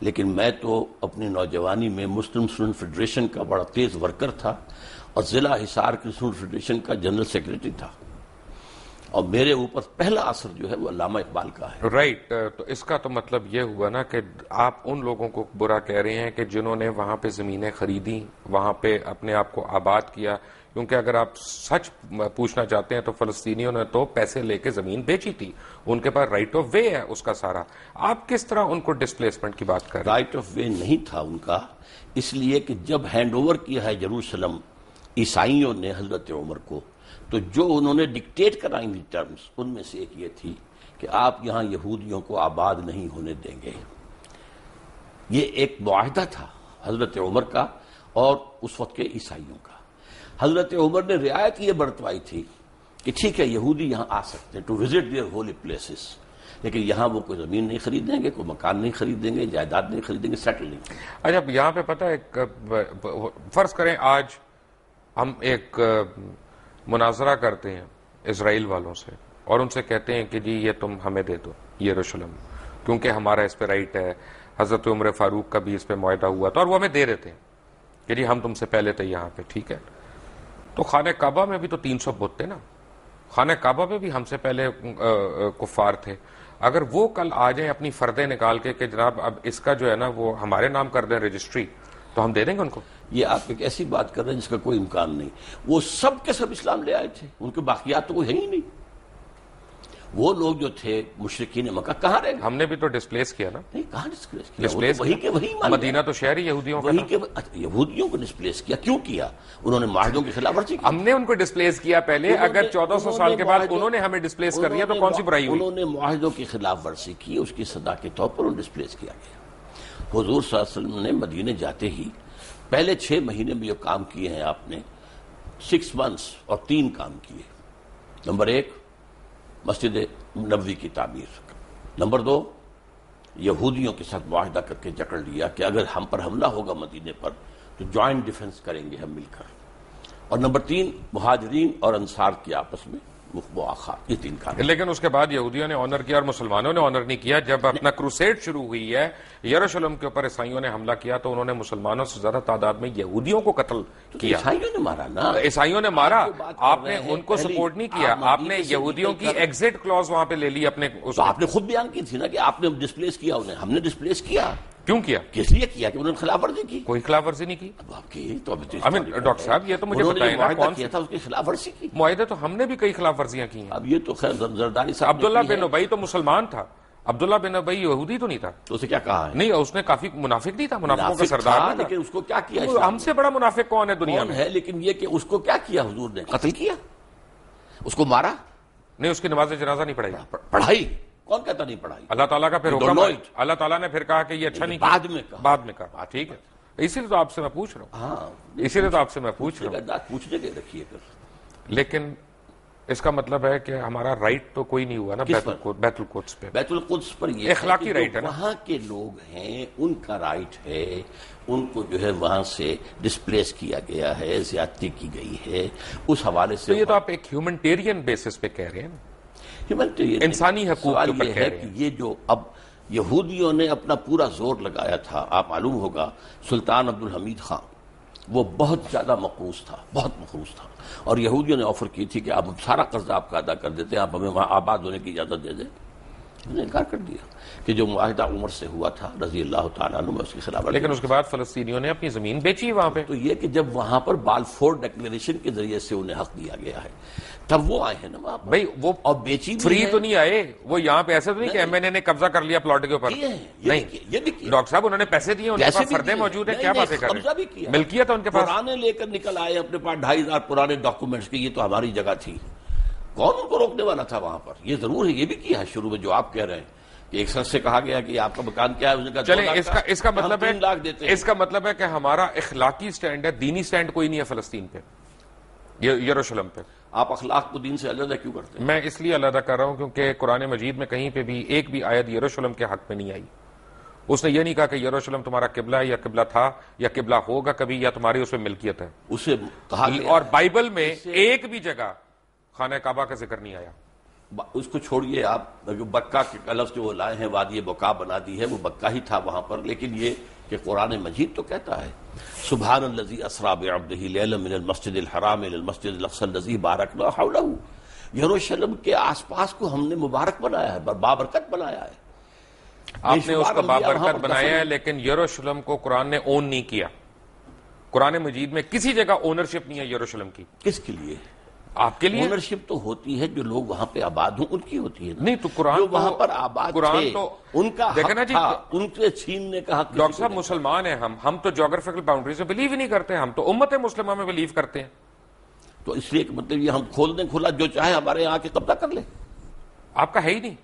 Speaker 2: لیکن میں تو اپنی نوجوانی میں مسلم اسٹوڈنٹ فیڈریشن کا بڑا تیز ورکر تھا اور ضلع حصار کی اسٹوڈنٹ فیڈریشن کا جنرل سیکریٹری تھا، اور میرے اوپر پہلا اثر جو ہے وہ علامہ اقبال کا ہے.
Speaker 1: رائٹ. تو اس کا تو مطلب یہ ہوا نا کہ آپ ان لوگوں کو برا کہہ رہے ہیں کہ جنہوں نے وہاں پہ زمینیں خریدی، وہاں پہ اپنے آپ کو آباد کیا، کیونکہ اگر آپ سچ پوچھنا چاہتے ہیں تو فلسطینیوں نے تو پیسے لے کے زمین بیچی تھی، ان کے پاس رائٹ آف وے ہے اس کا سارا. آپ کس طرح ان کو ڈسپلیسمنٹ کی بات کر رہے ہیں؟
Speaker 2: رائٹ آف وے نہیں تھا ان کا، اس لیے کہ جب ہینڈ اوور کیا ہے یروشلم عیسائیوں نے حضرت عمر کو، تو جو انہوں نے ڈکٹیٹ کرائیں گی ٹرمز، ان میں سے ایک یہ تھی کہ آپ یہاں یہودیوں کو آباد نہیں ہونے دیں گے. یہ ایک معاہدہ تھا حضرت عمر کا اور اس وقت کے عیسائیوں کا. حضرت عمر نے رعایت یہ برتوائی تھی کہ ٹھیک ہے یہودی یہاں آ سکتے ہیں to visit there holy places, لیکن یہاں وہ کوئی زمین نہیں خریدیں گے، کوئی مکان نہیں خریدیں گے، جائیداد نہیں خریدیں گے، سیٹل نہیں کریں گے.
Speaker 1: اچھا یہاں پہ پتہ ہے، فرض کریں آج ہم ایک مناظرہ کرتے ہیں اسرائیل والوں سے اور ان سے کہتے ہیں کہ جی یہ تم ہمیں دے دو یروشلم، کیونکہ ہمارا اس پہ رائٹ ہے، حضرت عمر فاروق کا بھی اس پہ معاہدہ ہوا تھا اور وہ ہمیں دے دیتے ہیں کہ جی ہم تم سے پہلے تھے یہاں پہ، ٹھیک ہے. تو خانہ کعبہ میں بھی تو 300 بت تھے نا، خانہ کعبہ میں بھی ہم سے پہلے کفار تھے. اگر وہ کل آ جائیں اپنی فردیں نکال کے کہ جناب اب اس کا جو ہے نا وہ ہمارے نام کر دیں رجسٹری، تو ہم دے دیں گے ان کو.
Speaker 2: یہ آپ ایک ایسی بات کر رہے ہیں جس کا کوئی امکان نہیں. وہ سب کے سب اسلام لے آئے تھے، ان کے باقیات تو کوئی ہے ہی نہیں. وہ لوگ جو تھے مشرکین مکہ کہاں رہے گئے؟
Speaker 1: ہم نے بھی تو ڈسپلیس کیا نا.
Speaker 2: نہیں، کہاں ڈسپلیس کیا؟
Speaker 1: ڈسپلیس
Speaker 2: وہی کے وہی مان
Speaker 1: مدینہ تو شہر ہی یہودیوں کا تھا.
Speaker 2: یہودیوں کو ڈسپلیس کیا کیوں کیا؟ انہوں نے معاہدوں کی خلاف ورزی کی.
Speaker 1: ہم نے ان کو ڈسپلیس کیا پہلے، اگر 1400 سال کے بعد انہوں نے ہمیں ڈسپلیس کر دیا تو کون سی برائی ہوئی؟
Speaker 2: انہوں نے معاہدوں کی خلاف ورزی کی، اس کی سزا کے طور پر انہیں ڈسپلیس کیا گیا. حضور صلی اللہ علیہ وسلم نے مدینے جاتے ہی پہلے 6 مہینے میں جو کام کیے ہیں آپ نے، 6 months اور 3 کام کیے. نمبر 1 مسجد نبوی کی تعمیر، نمبر 2 یہودیوں کے ساتھ معاہدہ کر کے جکڑ لیا کہ اگر ہم پر حملہ ہوگا مدینے پر تو جوائنٹ ڈیفنس کریں گے ہم مل کر، اور نمبر 3 مہاجرین اور انصار کی آپس میں مواخات. یہ 3 کام.
Speaker 1: لیکن اس کے بعد یہودیوں نے آنر کیا اور مسلمانوں نے آنر نہیں کیا. جب اپنا کروسیڈ شروع ہوئی ہے یروشلم کے اوپر عیسائیوں نے حملہ کیا تو انہوں نے مسلمانوں سے زیادہ تعداد میں یہودیوں کو قتل کیا.
Speaker 2: عیسائیوں نے مارا نا،
Speaker 1: عیسائیوں نے مارا. آپ نے ان کو سپورٹ نہیں کیا، آپ نے یہودیوں کی ایگزٹ کلوز وہاں پہ لے لی اپنے.
Speaker 2: تو آپ نے خود بیان کی تھی نا کہ آپ نے ڈسپلیس کیا انہیں. ہم نے ڈسپلیس کیا.
Speaker 1: کیوں کیا؟
Speaker 2: کس لیے کیا؟ کہ انہوں نے خلاف ورزی کی.
Speaker 1: کوئی خلاف ورزی نہیں کی.
Speaker 2: آپ کی تو
Speaker 1: ڈاکٹر صاحب یہ تو مجھے بتائیں نا کون
Speaker 2: کیا تھا اس کی خلاف ورزی کی؟
Speaker 1: معاہدے تو ہم نے بھی کئی خلاف ورزیاں کی ہیں.
Speaker 2: اب یہ تو خیر زرداری صاحب.
Speaker 1: عبداللہ بن ابی تو مسلمان تھا، عبداللہ بن ابی یہودی تو نہیں تھا.
Speaker 2: تو اسے کیا کہا ہے؟
Speaker 1: نہیں، اس نے کافی منافق نہیں تھا، منافقوں کا سردار نہیں تھا.
Speaker 2: لیکن اس کو کیا کیا؟
Speaker 1: ہم سے بڑا منافق کون ہے دنیا میں؟
Speaker 2: ہے لیکن یہ کہ اس کو کیا کیا حضور نے؟ قتل کیا، اس کو مارا
Speaker 1: نہیں. اس کی نماز جنازہ نہیں پڑھائی.
Speaker 2: پڑھائی کون کہتا نہیں پڑھائی؟
Speaker 1: اللہ تعالیٰ کا پھر حکم، اللہ تعالیٰ نے پھر کہا کہ یہ اچھا نہیں کیا. بعد میں کہا. ٹھیک ہے، اسی لیے تو آپ سے میں پوچھ رہا ہوں.
Speaker 2: ہاں،
Speaker 1: اسی لیے تو آپ سے میں پوچھ رہا ہوں.
Speaker 2: پوچھنے کے رکھیے کر.
Speaker 1: لیکن اس کا مطلب ہے کہ ہمارا رائٹ تو کوئی نہیں ہوا نا بیت القدس پہ.
Speaker 2: بیت القدس پر یہ
Speaker 1: اخلاقی رائٹ ہے نا.
Speaker 2: وہاں کے لوگ ہیں، ان کا رائٹ ہے، ان کو جو ہے وہاں سے ڈسپلیس کیا گیا ہے، زیادتی کی گئی ہے. اس حوالے سے
Speaker 1: تو یہ تو آپ ایک ہیومنٹیرین بیسس پہ کہہ رہے ہیں نا، انسانی حقوق کے اوپر
Speaker 2: کہہ رہے ہیں کہ یہ جو اب یہودیوں نے اپنا پورا زور لگایا تھا. آپ معلوم ہوگا سلطان عبد الحمید خان وہ بہت زیادہ مقروض تھا، بہت مقروض تھا، اور یہودیوں نے آفر کی تھی کہ آپ سارا قرضہ آپ کا ادا کر دیتے ہیں، آپ ہمیں وہاں آباد ہونے کی اجازت دے دیں. انہوں نے انکار کر دیا کہ جو معاہدہ عمر سے ہوا تھا رضی اللہ تعالیٰ عنہ، میں اس کی خلاف.
Speaker 1: لیکن اس کے بعد فلسطینیوں نے اپنی زمین بیچی وہاں پہ.
Speaker 2: تو یہ کہ جب وہاں پر بالفور ڈکلیریشن کے ذریعے سے انہیں حق دیا گیا ہے تب وہ آئے ہیں نا وہاں.
Speaker 1: بھائی وہ
Speaker 2: اور بیچی
Speaker 1: فری تو نہیں آئے، وہ یہاں پہ ایسے تو نہیں کہ ایم این اے نے قبضہ کر لیا پلاٹ کے اوپر. نہیں، ڈاکٹر صاحب انہوں نے پیسے دیے، ان کے پاس فردیں موجود ہیں. کیا باتیں کر رہے ہیں؟ ملکیت ہے ان کے پاس.
Speaker 2: پرانے لے کر نکل آئے اپنے پاس 2500 پرانے ڈاکومنٹس کے، یہ تو ہماری جگہ تھی. کون ان کو روکنے والا تھا وہاں پر؟ یہ ضرور ہے، یہ بھی کیا ہے شروع میں جو آپ کہہ رہے ہیں کہ ایک شخص سے کہا گیا کہ آپ کا مکان کیا ہے، اس نے کہا
Speaker 1: چلیں اس کا مطلب ہے
Speaker 2: 3 لاکھ دیتے ہیں.
Speaker 1: اس کا مطلب ہے کہ ہمارا اخلاقی سٹینڈ ہے، دینی سٹینڈ کوئی نہیں ہے فلسطین پہ، یروشلم پہ.
Speaker 2: آپ اخلاق کو دین سے علیحدہ کیوں کرتے ہیں؟
Speaker 1: میں اس لیے علیحدہ کر رہا ہوں کیونکہ قرآن مجید میں کہیں پہ بھی ایک بھی آیت یروشلم کے حق میں نہیں آئی. اس نے یہ نہیں کہا کہ یروشلم تمہارا قبلہ ہے یا قبلہ تھا یا قبلہ ہوگا کبھی یا تمہاری اس میں ملکیت ہے.
Speaker 2: اسے کہا
Speaker 1: اور بائبل میں ایک بھی جگہ خانہ کعبہ کا ذکر نہیں آیا.
Speaker 2: اس کو چھوڑیے آپ، بکہ کے لفظ جو وہ لائے ہیں وادی بکا بنا دی ہے، وہ بکہ ہی تھا وہاں پر، لیکن یہ کہ قرآن مجید تو کہتا ہے سبحان الذی اسری بعبدہ لیلا من المسجد الحرام الی المسجد الاقصی الذی بارکنا حولہ. یروشلم کے آس پاس کو ہم نے مبارک بنایا ہے، بابرکت بنایا ہے.
Speaker 1: آپ نے اس کو بابرکت بنایا ہے، لیکن یروشلم کو قرآن نے اون نہیں کیا. قرآن مجید میں کسی جگہ اونرشپ نہیں ہے یروشلم کی.
Speaker 2: کس کے لیے؟
Speaker 1: آپ کے لیے.
Speaker 2: اونرشپ تو ہوتی ہے جو لوگ وہاں پہ آباد ہوں ان کی ہوتی ہے.
Speaker 1: نہیں تو قرآن
Speaker 2: جو وہاں پر آباد تھے ان کا حق تھا، ان کے چھیننے کا حق.
Speaker 1: ڈاکٹر صاحب مسلمان ہیں ہم تو جغرافیکل باؤنڈریز میں بلیو ہی نہیں کرتے، ہم تو امت مسلمہ میں بلیو کرتے ہیں.
Speaker 2: تو اس لیے مطلب یہ ہم کھول دیں کھلا، جو چاہے ہمارے یہاں کے قبضہ کر لیں.
Speaker 1: آپ کا ہے ہی نہیں.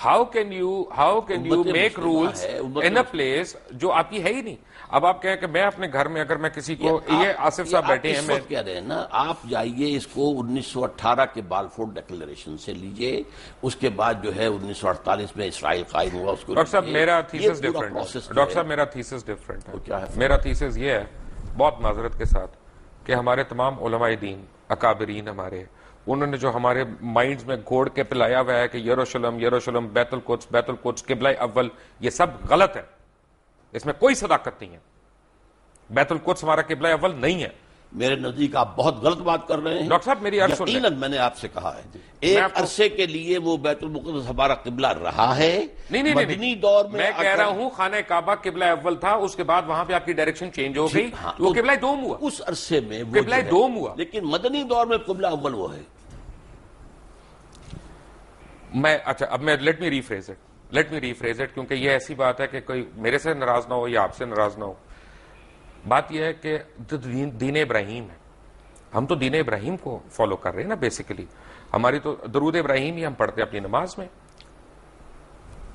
Speaker 1: How can you make rules in a place جو آپ کی ہے ہی نہیں. اب آپ کہیں کہ میں اپنے گھر میں اگر میں کسی کو، یہ آصف صاحب بیٹھے ہیں، میں
Speaker 2: کہہ رہے ہیں نا، آپ جائیے اس کو 1918 کے بالفور ڈکلیریشن سے لیجئے، اس کے بعد جو ہے 1948 میں اسرائیل قائم ہوا اس کو.
Speaker 1: ڈاکٹر صاحب میرا تھیسس ڈفرنٹ ہے. ڈاکٹر صاحب میرا تھیسس ڈفرنٹ ہے. میرا تھیسس یہ ہے بہت معذرت کے ساتھ کہ ہمارے تمام علماء دین اکابرین ہمارے، انہوں نے جو ہمارے مائنڈز میں گھوڑ کے پلایا ہوا ہے کہ یروشلم بیت القدس قبلہ اول، یہ سب غلط ہے. اس میں کوئی صداقت نہیں ہے. بیت القدس ہمارا قبلہ اول نہیں ہے.
Speaker 2: میرے نزدیک آپ بہت غلط بات کر رہے ہیں.
Speaker 1: ڈاکٹر صاحب میری عرض سن لیں.
Speaker 2: میں نے آپ سے کہا ہے ایک عرصے کے لیے وہ بیت المقدس ہمارا قبلہ رہا ہے.
Speaker 1: نہیں مدنی دور میں کہہ رہا ہوں خانہ کعبہ قبلہ اول تھا، اس کے بعد وہاں پہ آپ کی ڈائریکشن چینج ہو گئی، وہ قبلہ دوم ہوا.
Speaker 2: اس عرصے میں
Speaker 1: قبلہ دوم ہوا،
Speaker 2: لیکن مدنی دور میں قبلہ اول وہ ہے.
Speaker 1: اچھا اب میں لیٹ می ریفریز اٹ کیونکہ یہ ایسی بات ہے کہ کوئی میرے سے ناراض نہ ہو یا آپ سے ناراض نہ ہو. بات یہ ہے کہ دین ابراہیم ہے، ہم تو دین ابراہیم کو فالو کر رہے ہیں نا. بیسیکلی ہماری تو درود ابراہیم ہی ہم پڑھتے ہیں اپنی نماز میں،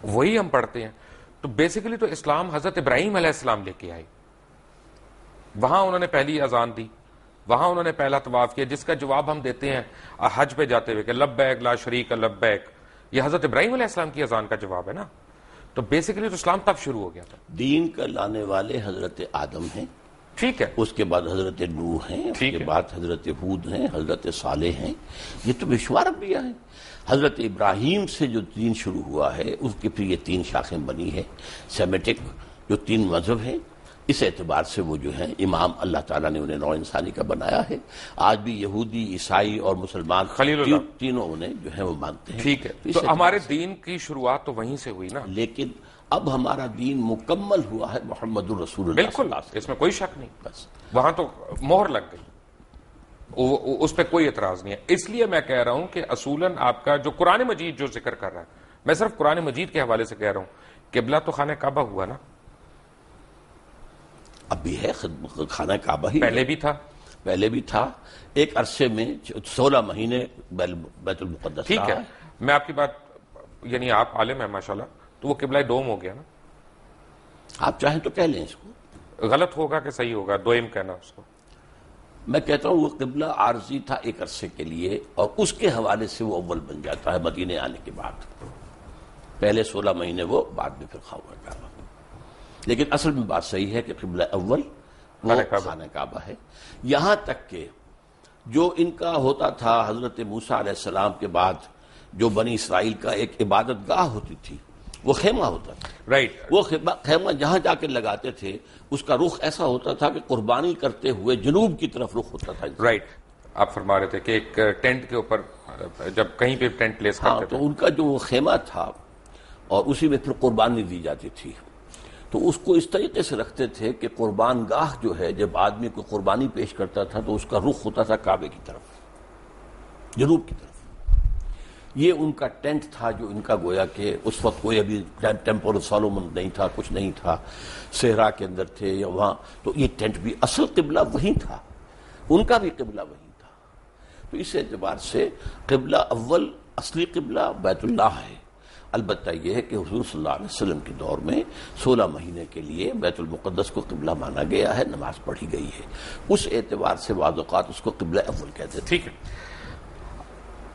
Speaker 1: وہی ہم پڑھتے ہیں. تو بیسیکلی تو اسلام حضرت ابراہیم علیہ السلام لے کے آئے. وہاں انہوں نے پہلی اذان دی، وہاں انہوں نے پہلا طواف کیا، جس کا جواب ہم دیتے ہیں حج پہ جاتے ہوئے کہ لبیک لا شریک لبیک. یہ حضرت ابراہیم علیہ السلام کی اذان کا جواب ہے نا. تو بیسیکلی تو اسلام تب شروع ہو گیا تھا.
Speaker 2: دین کا لانے والے حضرت آدم ہیں،
Speaker 1: ٹھیک ہے،
Speaker 2: اس کے بعد حضرت نوح ہیں، اس کے بعد حضرت ہود ہیں، حضرت صالح ہیں. یہ تو بے شمار انبیاء ہیں. حضرت ابراہیم سے جو دین شروع ہوا ہے اس کی پھر یہ 3 شاخیں بنی ہے. سیمیٹک جو 3 مذہب ہیں، اس اعتبار سے وہ جو ہیں امام اللہ تعالیٰ نے انہیں نوع انسانی کا بنایا ہے. آج بھی یہودی، عیسائی اور مسلمان تینوں انہیں جو ہے وہ مانتے ہیں.
Speaker 1: ٹھیک ہے، تو ہمارے دین کی شروعات تو وہیں سے ہوئی نا.
Speaker 2: لیکن اب ہمارا دین مکمل ہوا ہے محمد الرسول اللہ.
Speaker 1: بالکل، اس میں کوئی شک نہیں. بس وہاں تو مہر لگ گئی، اس پہ کوئی اعتراض نہیں ہے. اس لیے میں کہہ رہا ہوں کہ اصولاً آپ کا جو قرآن مجید جو ذکر کر رہا ہے، میں صرف قرآن مجید کے حوالے سے کہہ رہا ہوں. قبلہ تو خانہ کعبہ ہوا نا،
Speaker 2: اب بھی ہے خانہ کعبہ ہی. پہلے بھی تھا ایک عرصے میں 16 مہینے بیت المقدس.
Speaker 1: ٹھیک ہے، میں آپ کی بات، یعنی آپ عالم ہیں ماشاءاللہ، تو وہ قبلہ دوم ہو گیا نا.
Speaker 2: آپ چاہیں تو کہہ لیں اس کو.
Speaker 1: غلط ہوگا کہ صحیح ہوگا دوئم کہنا اس کو؟
Speaker 2: میں کہتا ہوں وہ قبلہ عارضی تھا ایک عرصے کے لیے، اور اس کے حوالے سے وہ اول بن جاتا ہے مدینے آنے کے بعد. پہلے 16 مہینے وہ بعد میں پھر خانہ کعبہ. لیکن اصل میں بات صحیح ہے کہ قبلہ اول وہ خانہ کعبہ ہے. یہاں تک کہ جو ان کا ہوتا تھا حضرت موسیٰ علیہ السلام کے بعد جو بنی اسرائیل کا ایک عبادت گاہ ہوتی تھی، وہ خیمہ ہوتا تھا.
Speaker 1: رائٹ.
Speaker 2: وہ خیمہ جہاں جا کے لگاتے تھے اس کا رخ ایسا ہوتا تھا کہ قربانی کرتے ہوئے جنوب کی طرف رخ ہوتا تھا.
Speaker 1: رائٹ. آپ فرما رہے تھے کہ ایک ٹینٹ کے اوپر جب کہیں پہ ٹینٹ پلیس کرتے تھے،
Speaker 2: تو ان کا جو وہ خیمہ تھا اور اسی میں پھر قربانی دی جاتی تھی. تو اس کو اس طریقے سے رکھتے تھے کہ قربان گاہ جو ہے، جب آدمی کو قربانی پیش کرتا تھا تو اس کا رخ ہوتا تھا کعبے کی طرف، جنوب کی طرف. یہ ان کا ٹینٹ تھا جو ان کا گویا کہ اس وقت کوئی ابھی ٹیمپل سولومن نہیں تھا، کچھ نہیں تھا، صحرا کے اندر تھے یا وہاں. تو یہ ٹینٹ بھی اصل قبلہ وہی تھا، ان کا بھی قبلہ وہی تھا. تو اس اعتبار سے قبلہ اول اصلی قبلہ بیت اللہ ہے. البتہ یہ ہے کہ حضور صلی اللہ علیہ وسلم کے دور میں 16 مہینے کے لیے بیت المقدس کو قبلہ مانا گیا ہے، نماز پڑھی گئی ہے. اس اعتبار سے بعض اوقات اس کو قبلہ اول کہتے تھے.
Speaker 1: ٹھیک ہے.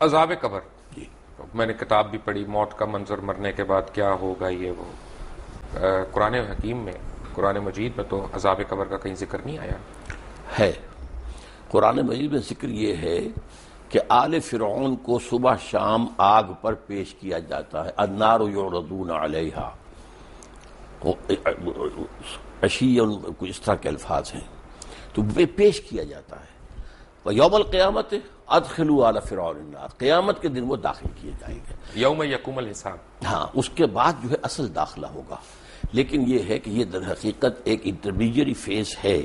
Speaker 1: عذاب قبر، میں نے کتاب بھی پڑھی، موت کا منظر، مرنے کے بعد کیا ہوگا، یہ وہ. قرآن حکیم میں، قرآن مجید میں تو عذاب قبر کا کہیں ذکر نہیں آیا ہے.
Speaker 2: قرآن مجید میں ذکر یہ ہے کہ آل فرعون کو صبح شام آگ پر پیش کیا جاتا ہے. النار یعرضون علیہا، عشیا، کوئی اس طرح کے الفاظ ہیں، تو پیش کیا جاتا ہے. وَيَوْمَ الْقِيَامَةِ أَدْخِلُوا آلَ فِرْعَوْنَ النَّارَ، قیامت کے دن وہ داخل کیے جائیں گے.
Speaker 1: یوم یقوم الحساب.
Speaker 2: ہاں، اس کے بعد جو ہے اصل داخلہ ہوگا. لیکن یہ ہے کہ یہ در حقیقت ایک انٹرمیڈیری فیز ہے،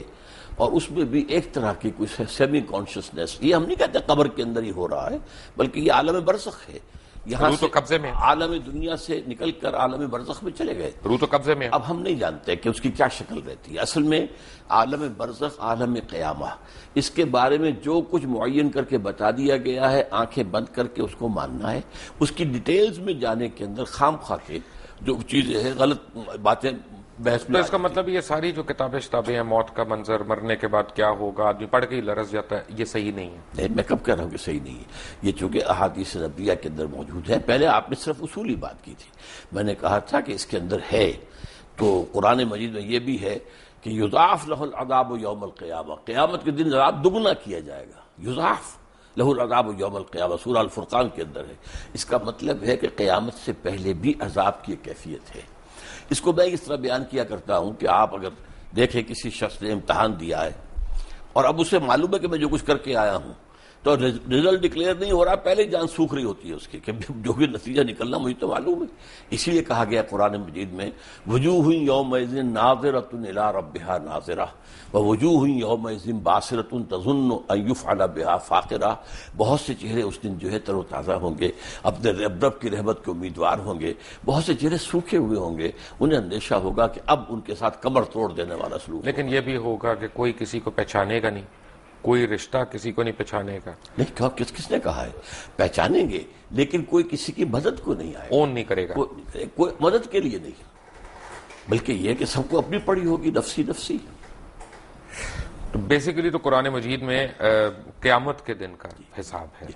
Speaker 2: اور اس میں بھی ایک طرح کی کوئی سیمی کانشسنس. یہ ہم نہیں کہتے قبر کے اندر ہی ہو رہا ہے، بلکہ یہ عالم برزخ ہے. یہاں
Speaker 1: روح تو قبضے میں،
Speaker 2: عالم دنیا سے نکل کر عالم برزخ میں چلے گئے.
Speaker 1: روح تو قبضے میں.
Speaker 2: اب ہم نہیں جانتے کہ اس کی کیا شکل رہتی ہے. اصل میں عالم برزخ، عالم قیامہ، اس کے بارے میں جو کچھ معین کر کے بتا دیا گیا ہے، آنکھیں بند کر کے اس کو ماننا ہے. اس کی ڈیٹیلز میں جانے کے اندر خام خواہ کے جو چیزیں ہیں، غلط باتیں بحث میں.
Speaker 1: تو اس کا مطلب یہ ساری جو کتابیں ہیں، موت کا منظر، مرنے کے بعد کیا ہوگا، آدمی پڑھ کے ہی لرز جاتا ہے، یہ صحیح نہیں ہے.
Speaker 2: نہیں، میں کب کہہ رہا ہوں کہ صحیح نہیں ہے. یہ چونکہ احادیث نبویہ کے اندر موجود ہے. پہلے آپ نے صرف اصولی بات کی تھی. میں نے کہا تھا کہ اس کے اندر ہے، تو قرآن مجید میں یہ بھی ہے کہ یضاعف لہ العذاب یوم القیامہ، قیامت کے دن عذاب دگنا کیا جائے گا. یضاعف لہ العذاب یوم القیامہ سورہ الفرقان کے اندر ہے. اس کا مطلب ہے کہ قیامت سے پہلے بھی عذاب کی کیفیت ہے. اس کو میں اس طرح بیان کیا کرتا ہوں کہ آپ اگر دیکھیں کسی شخص نے امتحان دیا ہے اور اب اسے معلوم ہے کہ میں جو کچھ کر کے آیا ہوں، تو رزلٹ ڈکلیئر نہیں ہو رہا، پہلے جان سوکھ رہی ہوتی ہے اس کی کہ جو بھی نتیجہ نکلنا مجھے تو معلوم ہے. اسی لیے کہا گیا قرآن مجید میں وجوہ یومئذ ناظرۃ الی ربہا ناظرہ ووجوہ یومئذ باسرۃ تظن ان یفعل بہا فاقرہ. بہت سے چہرے اس دن جو ہے تر و تازہ ہوں گے، اپنے رب کی رحمت کے امیدوار ہوں گے. بہت سے چہرے سوکھے ہوئے ہوں گے، انہیں اندیشہ ہوگا کہ اب ان کے ساتھ کمر توڑ دینے والا سلوک.
Speaker 1: لیکن یہ بھی ہوگا کہ کوئی کسی کو پہچانے گا نہیں، کوئی رشتہ کسی کو نہیں پہچانے گا.
Speaker 2: نہیں، کس نے کہا ہے؟ پہچانیں گے، لیکن کوئی کسی کی مدد کو نہیں آئے،
Speaker 1: اون نہیں کرے گا،
Speaker 2: کوئی مدد کے لیے نہیں، بلکہ یہ کہ سب کو اپنی پڑی ہوگی، نفسی نفسی.
Speaker 1: بیسیکلی تو قرآن مجید میں قیامت کے دن کا حساب ہے.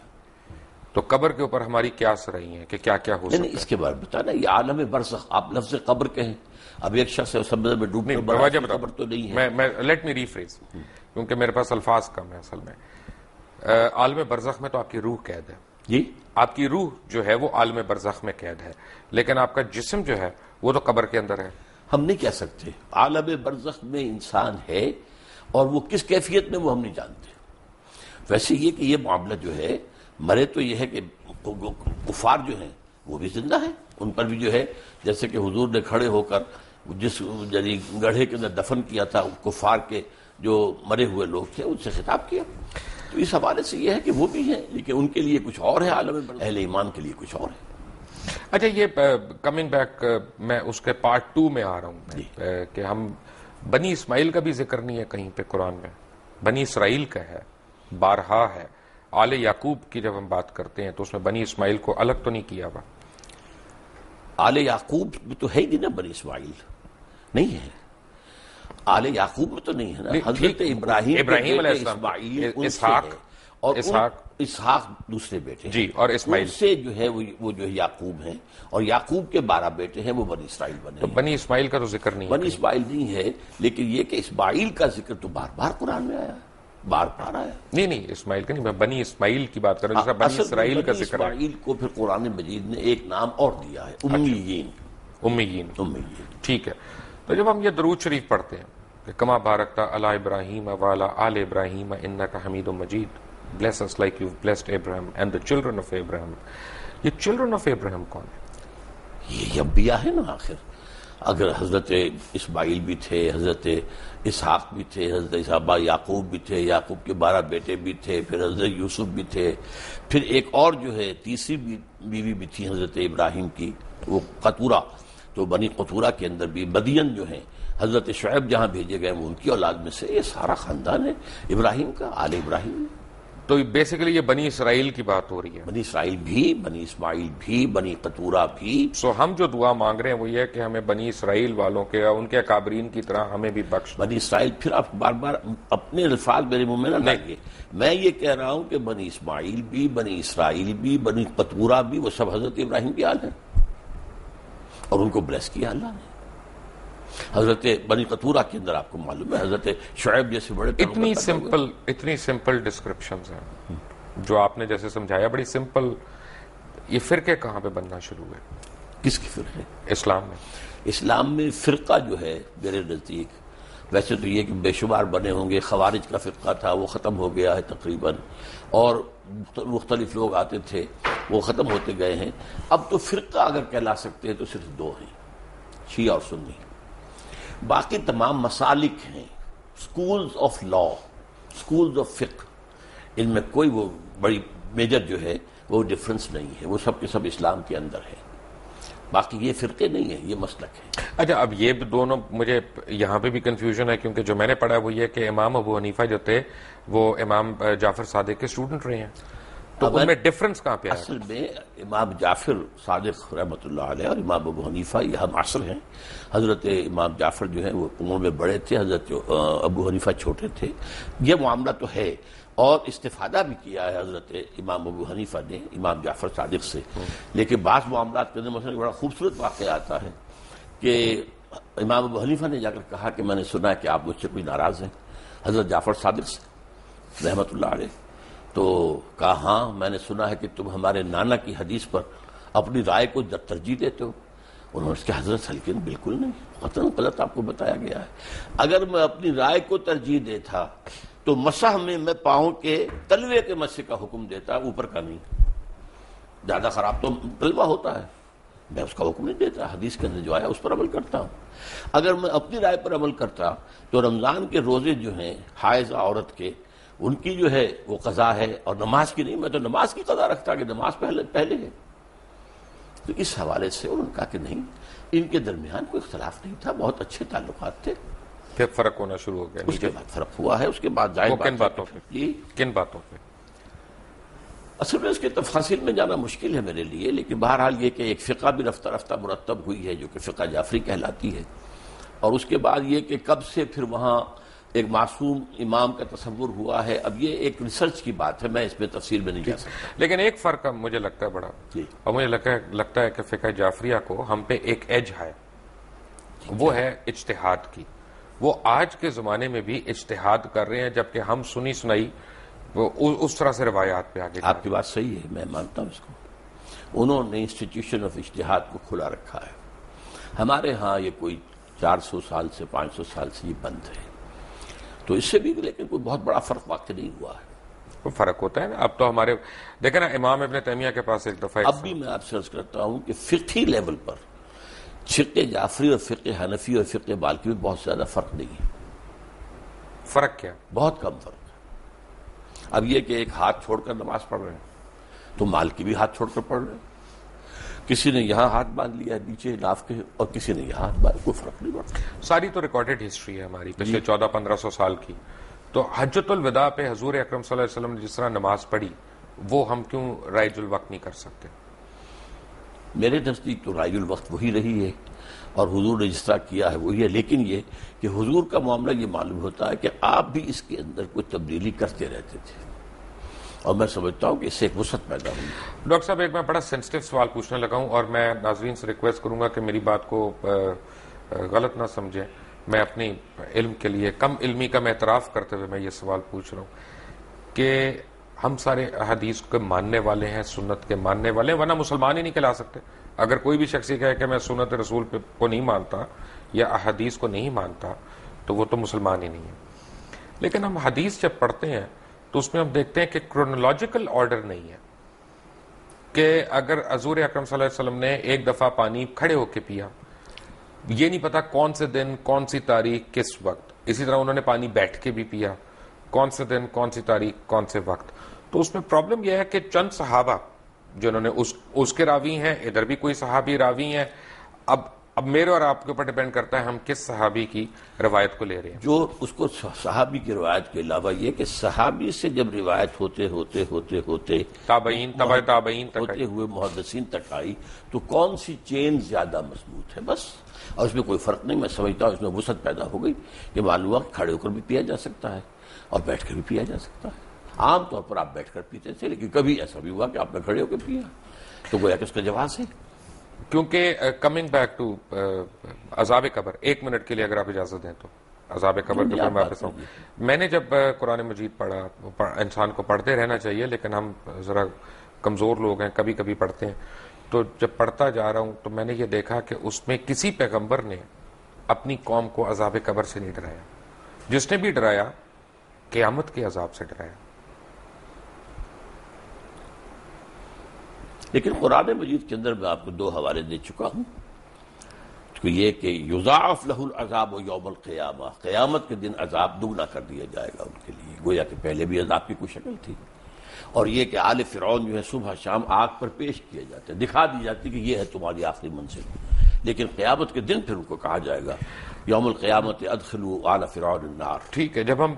Speaker 1: تو قبر کے اوپر ہماری قیاس رہی ہیں کہ کیا کیا ہو سکتا ہے.
Speaker 2: اس کے بارے میں بتانا، یہ عالم برزخ. آپ لفظ قبر کہیں، اب ایک شخص ہے سمندر میں ڈوبنے قبر تو نہیں ہے.
Speaker 1: لیٹ می ریفریز، کیونکہ میرے پاس الفاظ کم ہے. اصل میں عالم برزخ میں تو آپ کی روح قید ہے.
Speaker 2: جی،
Speaker 1: آپ کی روح جو ہے وہ عالم برزخ میں قید ہے، لیکن آپ کا جسم جو ہے وہ تو قبر کے اندر ہے.
Speaker 2: ہم نہیں کہہ سکتے. عالم برزخ میں انسان ہے، اور وہ کس کیفیت میں وہ ہم نہیں جانتے. ویسے یہ کہ یہ معاملہ جو ہے، مرے تو یہ ہے کہ کفار جو ہیں وہ بھی زندہ ہیں. ان پر بھی جو ہے، جیسے کہ حضور نے کھڑے ہو کر جس گڑھے کے اندر دفن کیا تھا کفار کے جو مرے ہوئے لوگ تھے، ان سے خطاب کیا. تو اس حوالے سے یہ ہے کہ وہ بھی ہیں، لیکن ان کے لیے کچھ اور ہے عالم برزخ، اہل ایمان کے لیے کچھ اور ہے.
Speaker 1: اچھا، یہ کمنگ بیک، میں اس کے پارٹ 2 میں آ رہا ہوں کہ ہم بنی اسماعیل کا بھی ذکر نہیں ہے کہیں پہ قرآن میں. بنی اسرائیل کا ہے، بارہا ہے. آل یعقوب کی جب ہم بات کرتے ہیں تو اس میں بنی اسماعیل کو الگ تو نہیں کیا ہوا.
Speaker 2: آل یعقوب میں تو ہے ہی نہیں نا، بنی اسماعیل نہیں ہے. آل یعقوب میں تو نہیں ہے نا. حضرت ابراہیم علیہ السلام،
Speaker 1: اسحاق
Speaker 2: اور اسحاق دوسرے بیٹے،
Speaker 1: جی، اور اسماعیل
Speaker 2: سے جو ہے وہ جو ہے یعقوب ہیں، اور یعقوب کے 12 بیٹے ہیں، وہ بنی اسرائیل بنے.
Speaker 1: تو بنی اسماعیل کا تو ذکر نہیں ہے.
Speaker 2: بنی اسماعیل نہیں ہے، لیکن یہ کہ اسماعیل کا ذکر تو بار بار قرآن میں آیا، بار بار آیا.
Speaker 1: نہیں، اسماعیل کا نہیں، میں بنی اسماعیل کی بات کر رہا ہوں، جس کا بنی اسرائیل کا ذکر ہے.
Speaker 2: اسماعیل کو پھر قرآن مجید نے ایک نام اور دیا ہے، امیین.
Speaker 1: ٹھیک ہے. تو جب ہم یہ درود شریف پڑھتے ہیں کہ کما بارکتا علی ابراہیم وعلی آل ابراہیم انک حمید مجید، bless us like you've blessed Abraham and the children of Abraham. یہ children of Abraham کون ہے؟
Speaker 2: یہ انبیاء ہے نا. آخر اگر حضرت اسماعیل بھی تھے، حضرت اسحاق بھی تھے، حضرت اسحاق یعقوب بھی تھے، یعقوب کے 12 بیٹے بھی تھے، پھر حضرت یوسف بھی تھے، پھر ایک اور جو ہے تیسری بیوی بھی تھی حضرت ابراہیم کی، وہ قطورہ. تو بنی قطورہ کے اندر بھی مدین جو ہیں، حضرت شعیب جہاں بھیجے گئے وہ ان کی اولاد میں سے. یہ سارا خاندان ہے ابراہیم کا، آل ابراہیم.
Speaker 1: تو بیسیکلی یہ بنی اسرائیل کی بات ہو رہی ہے.
Speaker 2: بنی اسرائیل بھی، بنی اسماعیل بھی، بنی قطورہ بھی.
Speaker 1: سو ہم جو دعا مانگ رہے ہیں وہ یہ ہے کہ ہمیں بنی اسرائیل والوں کے، ان کے اکابرین کی طرح ہمیں بھی بخش.
Speaker 2: بنی اسرائیل، پھر آپ بار بار اپنے الفاظ میرے منہ میں نہ لائیے. میں یہ کہہ رہا ہوں کہ بنی اسماعیل بھی، بنی اسرائیل بھی، بنی قطورہ بھی، وہ سب حضرت ابراہیم کی آل ہیں، اور ان کو بلیس کیا اللہ نے. حضرت بنی قطورہ کے اندر آپ کو معلوم ہے حضرت شعیب جیسے بڑے
Speaker 1: اتنی سمپل ڈسکرپشنز ہیں. جو آپ نے جیسے سمجھایا بڑی سمپل، یہ فرقے کہاں پہ بننا شروع ہوئے؟
Speaker 2: کس کے فرقے؟
Speaker 1: اسلام میں.
Speaker 2: اسلام میں فرقہ جو ہے میرے نزدیک، ویسے تو یہ کہ بے شمار بنے ہوں گے، خوارج کا فرقہ تھا وہ ختم ہو گیا ہے تقریباً، اور مختلف لوگ آتے تھے وہ ختم ہوتے گئے ہیں. اب تو فرقہ اگر کہلا سکتے ہیں تو صرف دو ہیں، شیعہ اور سنی. باقی تمام مسالک ہیں، schools of law, schools of فقہ، ان میں کوئی وہ بڑی میجر جو ہے وہ ڈفرنس نہیں ہے، وہ سب کے سب اسلام کے اندر ہے. باقی یہ فرقے نہیں ہیں، یہ مسلک ہے.
Speaker 1: اچھا، اب یہ دونوں مجھے یہاں پہ بھی کنفیوژن ہے، کیونکہ جو میں نے پڑھا وہ یہ کہ امام ابو حنیفہ جو تھے وہ امام جعفر صادق کے اسٹوڈنٹ رہے ہیں، تو ان میں ڈفرنس کہاں پہ آیا؟
Speaker 2: اصل میں امام جعفر صادق رحمۃ اللہ علیہ اور امام ابو حنیفہ یہ ہم عصر ہیں. حضرت امام جعفر جو ہیں وہ عمر میں بڑے تھے، حضرت ابو حنیفہ چھوٹے تھے. یہ معاملہ تو ہے، اور استفادہ بھی کیا ہے حضرت امام ابو حنیفہ نے امام جعفر صادق سے. لیکن بعض معاملات کے اندر مثلا بڑا خوبصورت واقعہ آتا ہے کہ امام ابو حنیفہ نے جا کر کہا کہ میں نے سنا ہے کہ آپ مجھ سے کوئی ناراض ہیں حضرت جعفر صادق سے رحمۃ اللہ علیہ. تو کہا ہاں میں نے سنا ہے کہ تم ہمارے نانا کی حدیث پر اپنی رائے کو ترجیح دیتے ہو. انہوں نے اس کے حضرت حلقین بالکل نہیں، قطعاً غلط آپ کو بتایا گیا ہے. اگر میں اپنی رائے کو ترجیح دیتا تو مسح میں پاؤں کے تلوے کے مسح کا حکم دیتا، اوپر کا نہیں. زیادہ خراب تو تلوہ ہوتا ہے، میں اس کا حکم نہیں دیتا، حدیث کے اندر جو آیا اس پر عمل کرتا ہوں. اگر میں اپنی رائے پر عمل کرتا تو رمضان کے روزے جو ہیں حائض عورت کے، ان کی جو ہے وہ قضا ہے، اور نماز کی نہیں. میں تو نماز کی قضا رکھتا کہ نماز پہلے ہے. تو اس حوالے سے انہوں نے کہا کہ نہیں، ان کے درمیان کوئی اختلاف نہیں تھا، بہت اچھے تعلقات تھے.
Speaker 1: پھر فرق ہونا شروع ہو گیا.
Speaker 2: اس کے بعد فرق ہوا ہے. اس کے بعد ظاہر
Speaker 1: کن باتوں پہ؟
Speaker 2: جی
Speaker 1: کن باتوں پہ؟
Speaker 2: اصل میں اس کے تفاصیل میں جانا مشکل ہے میرے لیے، لیکن بہرحال یہ کہ ایک فقہ بھی رفتہ رفتہ مرتب ہوئی ہے جو کہ فقہ جعفری کہلاتی ہے. اور اس کے بعد یہ کہ کب سے پھر وہاں ایک معصوم امام کا تصور ہوا ہے، اب یہ ایک ریسرچ کی بات ہے، میں اس میں تفصیل میں نہیں جا سکتا.
Speaker 1: لیکن ایک فرق اب مجھے لگتا ہے بڑا، اور مجھے لگتا ہے کہ فقہ جعفریہ کو ہم پہ ایک ایج ہے، وہ ہے اجتہاد کی. وہ آج کے زمانے میں بھی اجتہاد کر رہے ہیں، جبکہ ہم سنی سنائی اس طرح سے روایات پہ آگے.
Speaker 2: آپ کی بات صحیح ہے، میں مانتا ہوں اس کو. انہوں نے انسٹیٹیوشن آف اجتہاد کو کھلا رکھا ہے. ہمارے ہاں یہ کوئی 400 سال سے 500 سال سے یہ بند ہے. تو اس سے بھی لیکن کوئی بہت بڑا فرق واقع نہیں ہوا ہے.
Speaker 1: وہ فرق ہوتا ہے نا. اب تو ہمارے دیکھیں نا، امام ابن تیمیہ کے پاس ایک دفعہ
Speaker 2: اب بھی میں آپ سے عرض کرتا ہوں کہ فقہی لیول پر فقہ جعفری اور فقہ حنفی اور فقہ مالکی میں بہت زیادہ فرق نہیں ہے.
Speaker 1: فرق کیا؟
Speaker 2: بہت کم فرق ہے. اب یہ کہ ایک ہاتھ چھوڑ کر نماز پڑھ رہے ہیں تو مالکی بھی ہاتھ چھوڑ کر پڑھ رہے ہیں. کسی نے یہاں ہاتھ باندھ لیا ہے نیچے ناف کے، اور کسی نے یہاں ہاتھ باندھ، کوئی فرق نہیں پڑتا.
Speaker 1: ساری تو ریکارڈڈ ہسٹری ہے ہماری پچھلے 1400-1500 سال کی. تو حجۃ الوداع پہ حضور اکرم صلی اللہ علیہ وسلم نے جس طرح نماز پڑھی، وہ ہم کیوں رائج الوقت نہیں کر سکتے؟
Speaker 2: میرے نزدیک تو رائج الوقت وہی رہی ہے، اور حضور نے جس طرح کیا ہے وہی ہے. لیکن یہ کہ حضور کا معاملہ یہ معلوم ہوتا ہے کہ آپ بھی اس کے اندر کوئی تبدیلی کرتے رہتے تھے، اور میں سمجھتا ہوں کہ اس سے ایک وسعت پیدا ہوئی.
Speaker 1: ڈاکٹر صاحب، ایک میں بڑا سینسٹیو سوال پوچھنے لگا ہوں، اور میں ناظرین سے ریکویسٹ کروں گا کہ میری بات کو غلط نہ سمجھیں. میں اپنی علم کے لیے کم علمی کا میں اعتراف کرتے ہوئے میں یہ سوال پوچھ رہا ہوں کہ ہم سارے احادیث کے ماننے والے ہیں، سنت کے ماننے والے ہیں، ورنہ مسلمان ہی نہیں کہلا سکتے. اگر کوئی بھی شخص کہے کہ میں سنت رسول کو نہیں مانتا یا احادیث کو نہیں مانتا تو وہ تو مسلمان ہی نہیں ہے. لیکن ہم حدیث جب پڑھتے ہیں تو اس میں ہم دیکھتے ہیں کہ کرونالوجیکل آرڈر نہیں ہے، کہ اگر حضور اکرم صلی اللہ علیہ وسلم نے ایک دفعہ پانی کھڑے ہو کے پیا، یہ نہیں پتا کون سے دن، کون سی تاریخ، کس وقت. اسی طرح انہوں نے پانی بیٹھ کے بھی پیا، کون سے دن، کون سی تاریخ، کون سے وقت. تو اس میں پرابلم یہ ہے کہ چند صحابہ جنہوں نے اس کے راوی ہیں، ادھر بھی کوئی صحابی راوی ہیں. اب میرے اور آپ کے اوپر ڈیپینڈ کرتا ہے ہم کس صحابی کی روایت کو لے رہے ہیں.
Speaker 2: جو اس کو صحابی کی روایت کے علاوہ یہ کہ صحابی سے جب روایت ہوتے
Speaker 1: تابعین، تبع تابعین تک
Speaker 2: ہوتے ہوئے محدثین تک آئی، تو کون سی چین زیادہ مضبوط ہے بس. اور اس میں کوئی فرق نہیں. میں سمجھتا ہوں اس میں وسعت پیدا ہو گئی کہ معلوم ہوا کھڑے ہو کر بھی پیا جا سکتا ہے اور بیٹھ کر بھی پیا جا سکتا ہے. عام طور پر آپ بیٹھ کر پیتے تھے، لیکن کبھی ایسا بھی ہوا کہ آپ نے کھڑے ہو کے پیا، تو گویا کہ اس کا جواز ہے.
Speaker 1: کیونکہ کمنگ بیک ٹو عذاب قبر، 1 منٹ کے لیے اگر آپ اجازت دیں تو عذاب قبر کے اوپر میں واپس آؤں. میں نے جب قرآن مجید پڑھا، انسان کو پڑھتے رہنا چاہیے لیکن ہم ذرا کمزور لوگ ہیں، کبھی کبھی پڑھتے ہیں، تو جب پڑھتا جا رہا ہوں تو میں نے یہ دیکھا کہ اس میں کسی پیغمبر نے اپنی قوم کو عذاب قبر سے نہیں ڈرایا. جس نے بھی ڈرایا قیامت کے عذاب سے ڈرایا.
Speaker 2: لیکن قرآن مجید کے اندر میں آپ کو 2 حوالے دے چکا ہوں. تو یہ کہ یضاعف لہ العذاب یوم القیامہ، قیامت کے دن عذاب دگنا کر دیا جائے گا ان کے لیے، گویا کہ پہلے بھی عذاب کی کوئی شکل تھی. اور یہ کہ آل فرعون جو ہے صبح شام آگ پر پیش کیے جاتے ہیں، دکھا دی جاتی کہ یہ ہے تمہاری آخری منزل. لیکن قیامت کے دن پھر ان کو کہا جائے گا یوم القیامت ادخلوا آل فرعون النار.
Speaker 1: ٹھیک ہے، جب ہم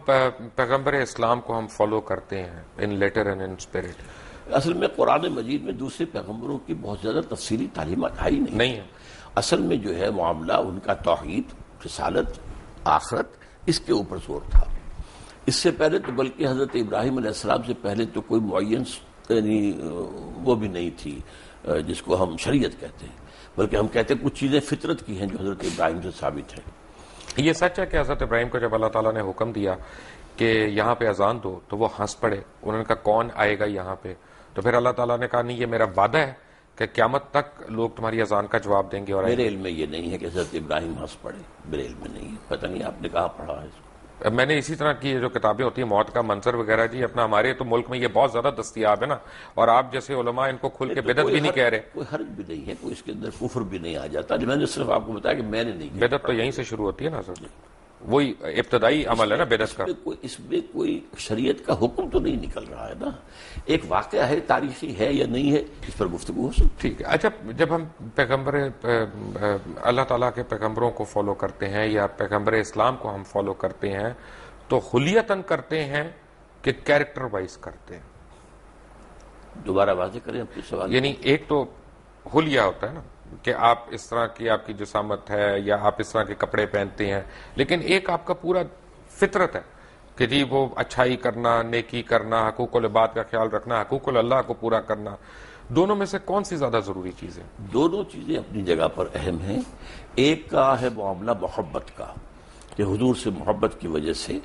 Speaker 1: پیغمبر اسلام کو ہم فالو کرتے ہیں ان لیٹر اینڈ ان اسپرٹ،
Speaker 2: اصل میں قرآن مجید میں دوسرے پیغمبروں کی بہت زیادہ تفصیلی تعلیمات آئی نہیں
Speaker 1: ہے.
Speaker 2: اصل میں جو ہے معاملہ ان کا توحید، رسالت، آخرت، اس کے اوپر زور تھا. اس سے پہلے تو بلکہ حضرت ابراہیم علیہ السلام سے پہلے تو کوئی معین یعنی وہ بھی نہیں تھی جس کو ہم شریعت کہتے ہیں، بلکہ ہم کہتے ہیں کچھ چیزیں فطرت کی ہیں جو حضرت ابراہیم سے ثابت ہیں.
Speaker 1: یہ سچ ہے کہ حضرت ابراہیم کو جب اللہ تعالیٰ نے حکم دیا کہ یہاں پہ اذان دو تو وہ ہنس پڑے. انہوں نے کہا کون آئے گا یہاں پہ؟ تو پھر اللہ تعالیٰ نے کہا نہیں، یہ میرا وعدہ ہے کہ قیامت تک لوگ تمہاری اذان کا جواب دیں گے. اور
Speaker 2: میرے علم میں یہ نہیں ہے کہ حضرت ابراہیم ہنس پڑے، میرے علم میں نہیں ہے. پتہ نہیں آپ نے کہاں پڑھا ہے اس کو.
Speaker 1: میں نے اسی طرح کی جو کتابیں ہوتی ہیں موت کا منظر وغیرہ، جی اپنا ہمارے تو ملک میں یہ بہت زیادہ دستیاب ہے نا، اور آپ جیسے علماء ان کو کھل کے بدعت بھی نہیں کہہ رہے.
Speaker 2: کوئی حرج بھی نہیں ہے، کوئی اس کے اندر کفر بھی نہیں آ جاتا. میں نے صرف آپ کو بتایا کہ میں نے نہیں کیا.
Speaker 1: بدعت تو یہیں سے شروع ہوتی ہے نا سر، وہی ابتدائی عمل ہے نا بدعت کا.
Speaker 2: اس میں کوئی شریعت کا حکم تو نہیں نکل رہا ہے نا، ایک واقعہ ہے، تاریخی ہے یا نہیں ہے، اس پر گفتگو ہو سکتی.
Speaker 1: ٹھیک ہے. اچھا، جب ہم پیغمبر اللہ تعالیٰ کے پیغمبروں کو فالو کرتے ہیں یا پیغمبر اسلام کو ہم فالو کرتے ہیں تو خلیتاً کرتے ہیں کہ کیریکٹر وائز کرتے ہیں؟
Speaker 2: دوبارہ واضح کریں اپنے سوال.
Speaker 1: یعنی ایک تو حلیہ ہوتا ہے نا کہ آپ اس طرح کی آپ کی جسامت ہے یا آپ اس طرح کے کپڑے پہنتے ہیں، لیکن ایک آپ کا پورا فطرت ہے کہ جی وہ اچھائی کرنا، نیکی کرنا، حقوق العباد کا خیال رکھنا، حقوق اللہ کو پورا کرنا. دونوں میں سے کون سی زیادہ ضروری چیز ہے؟
Speaker 2: دونوں چیزیں اپنی جگہ پر اہم ہیں. ایک کا ہے معاملہ محبت کا، کہ حضور سے محبت کی وجہ سے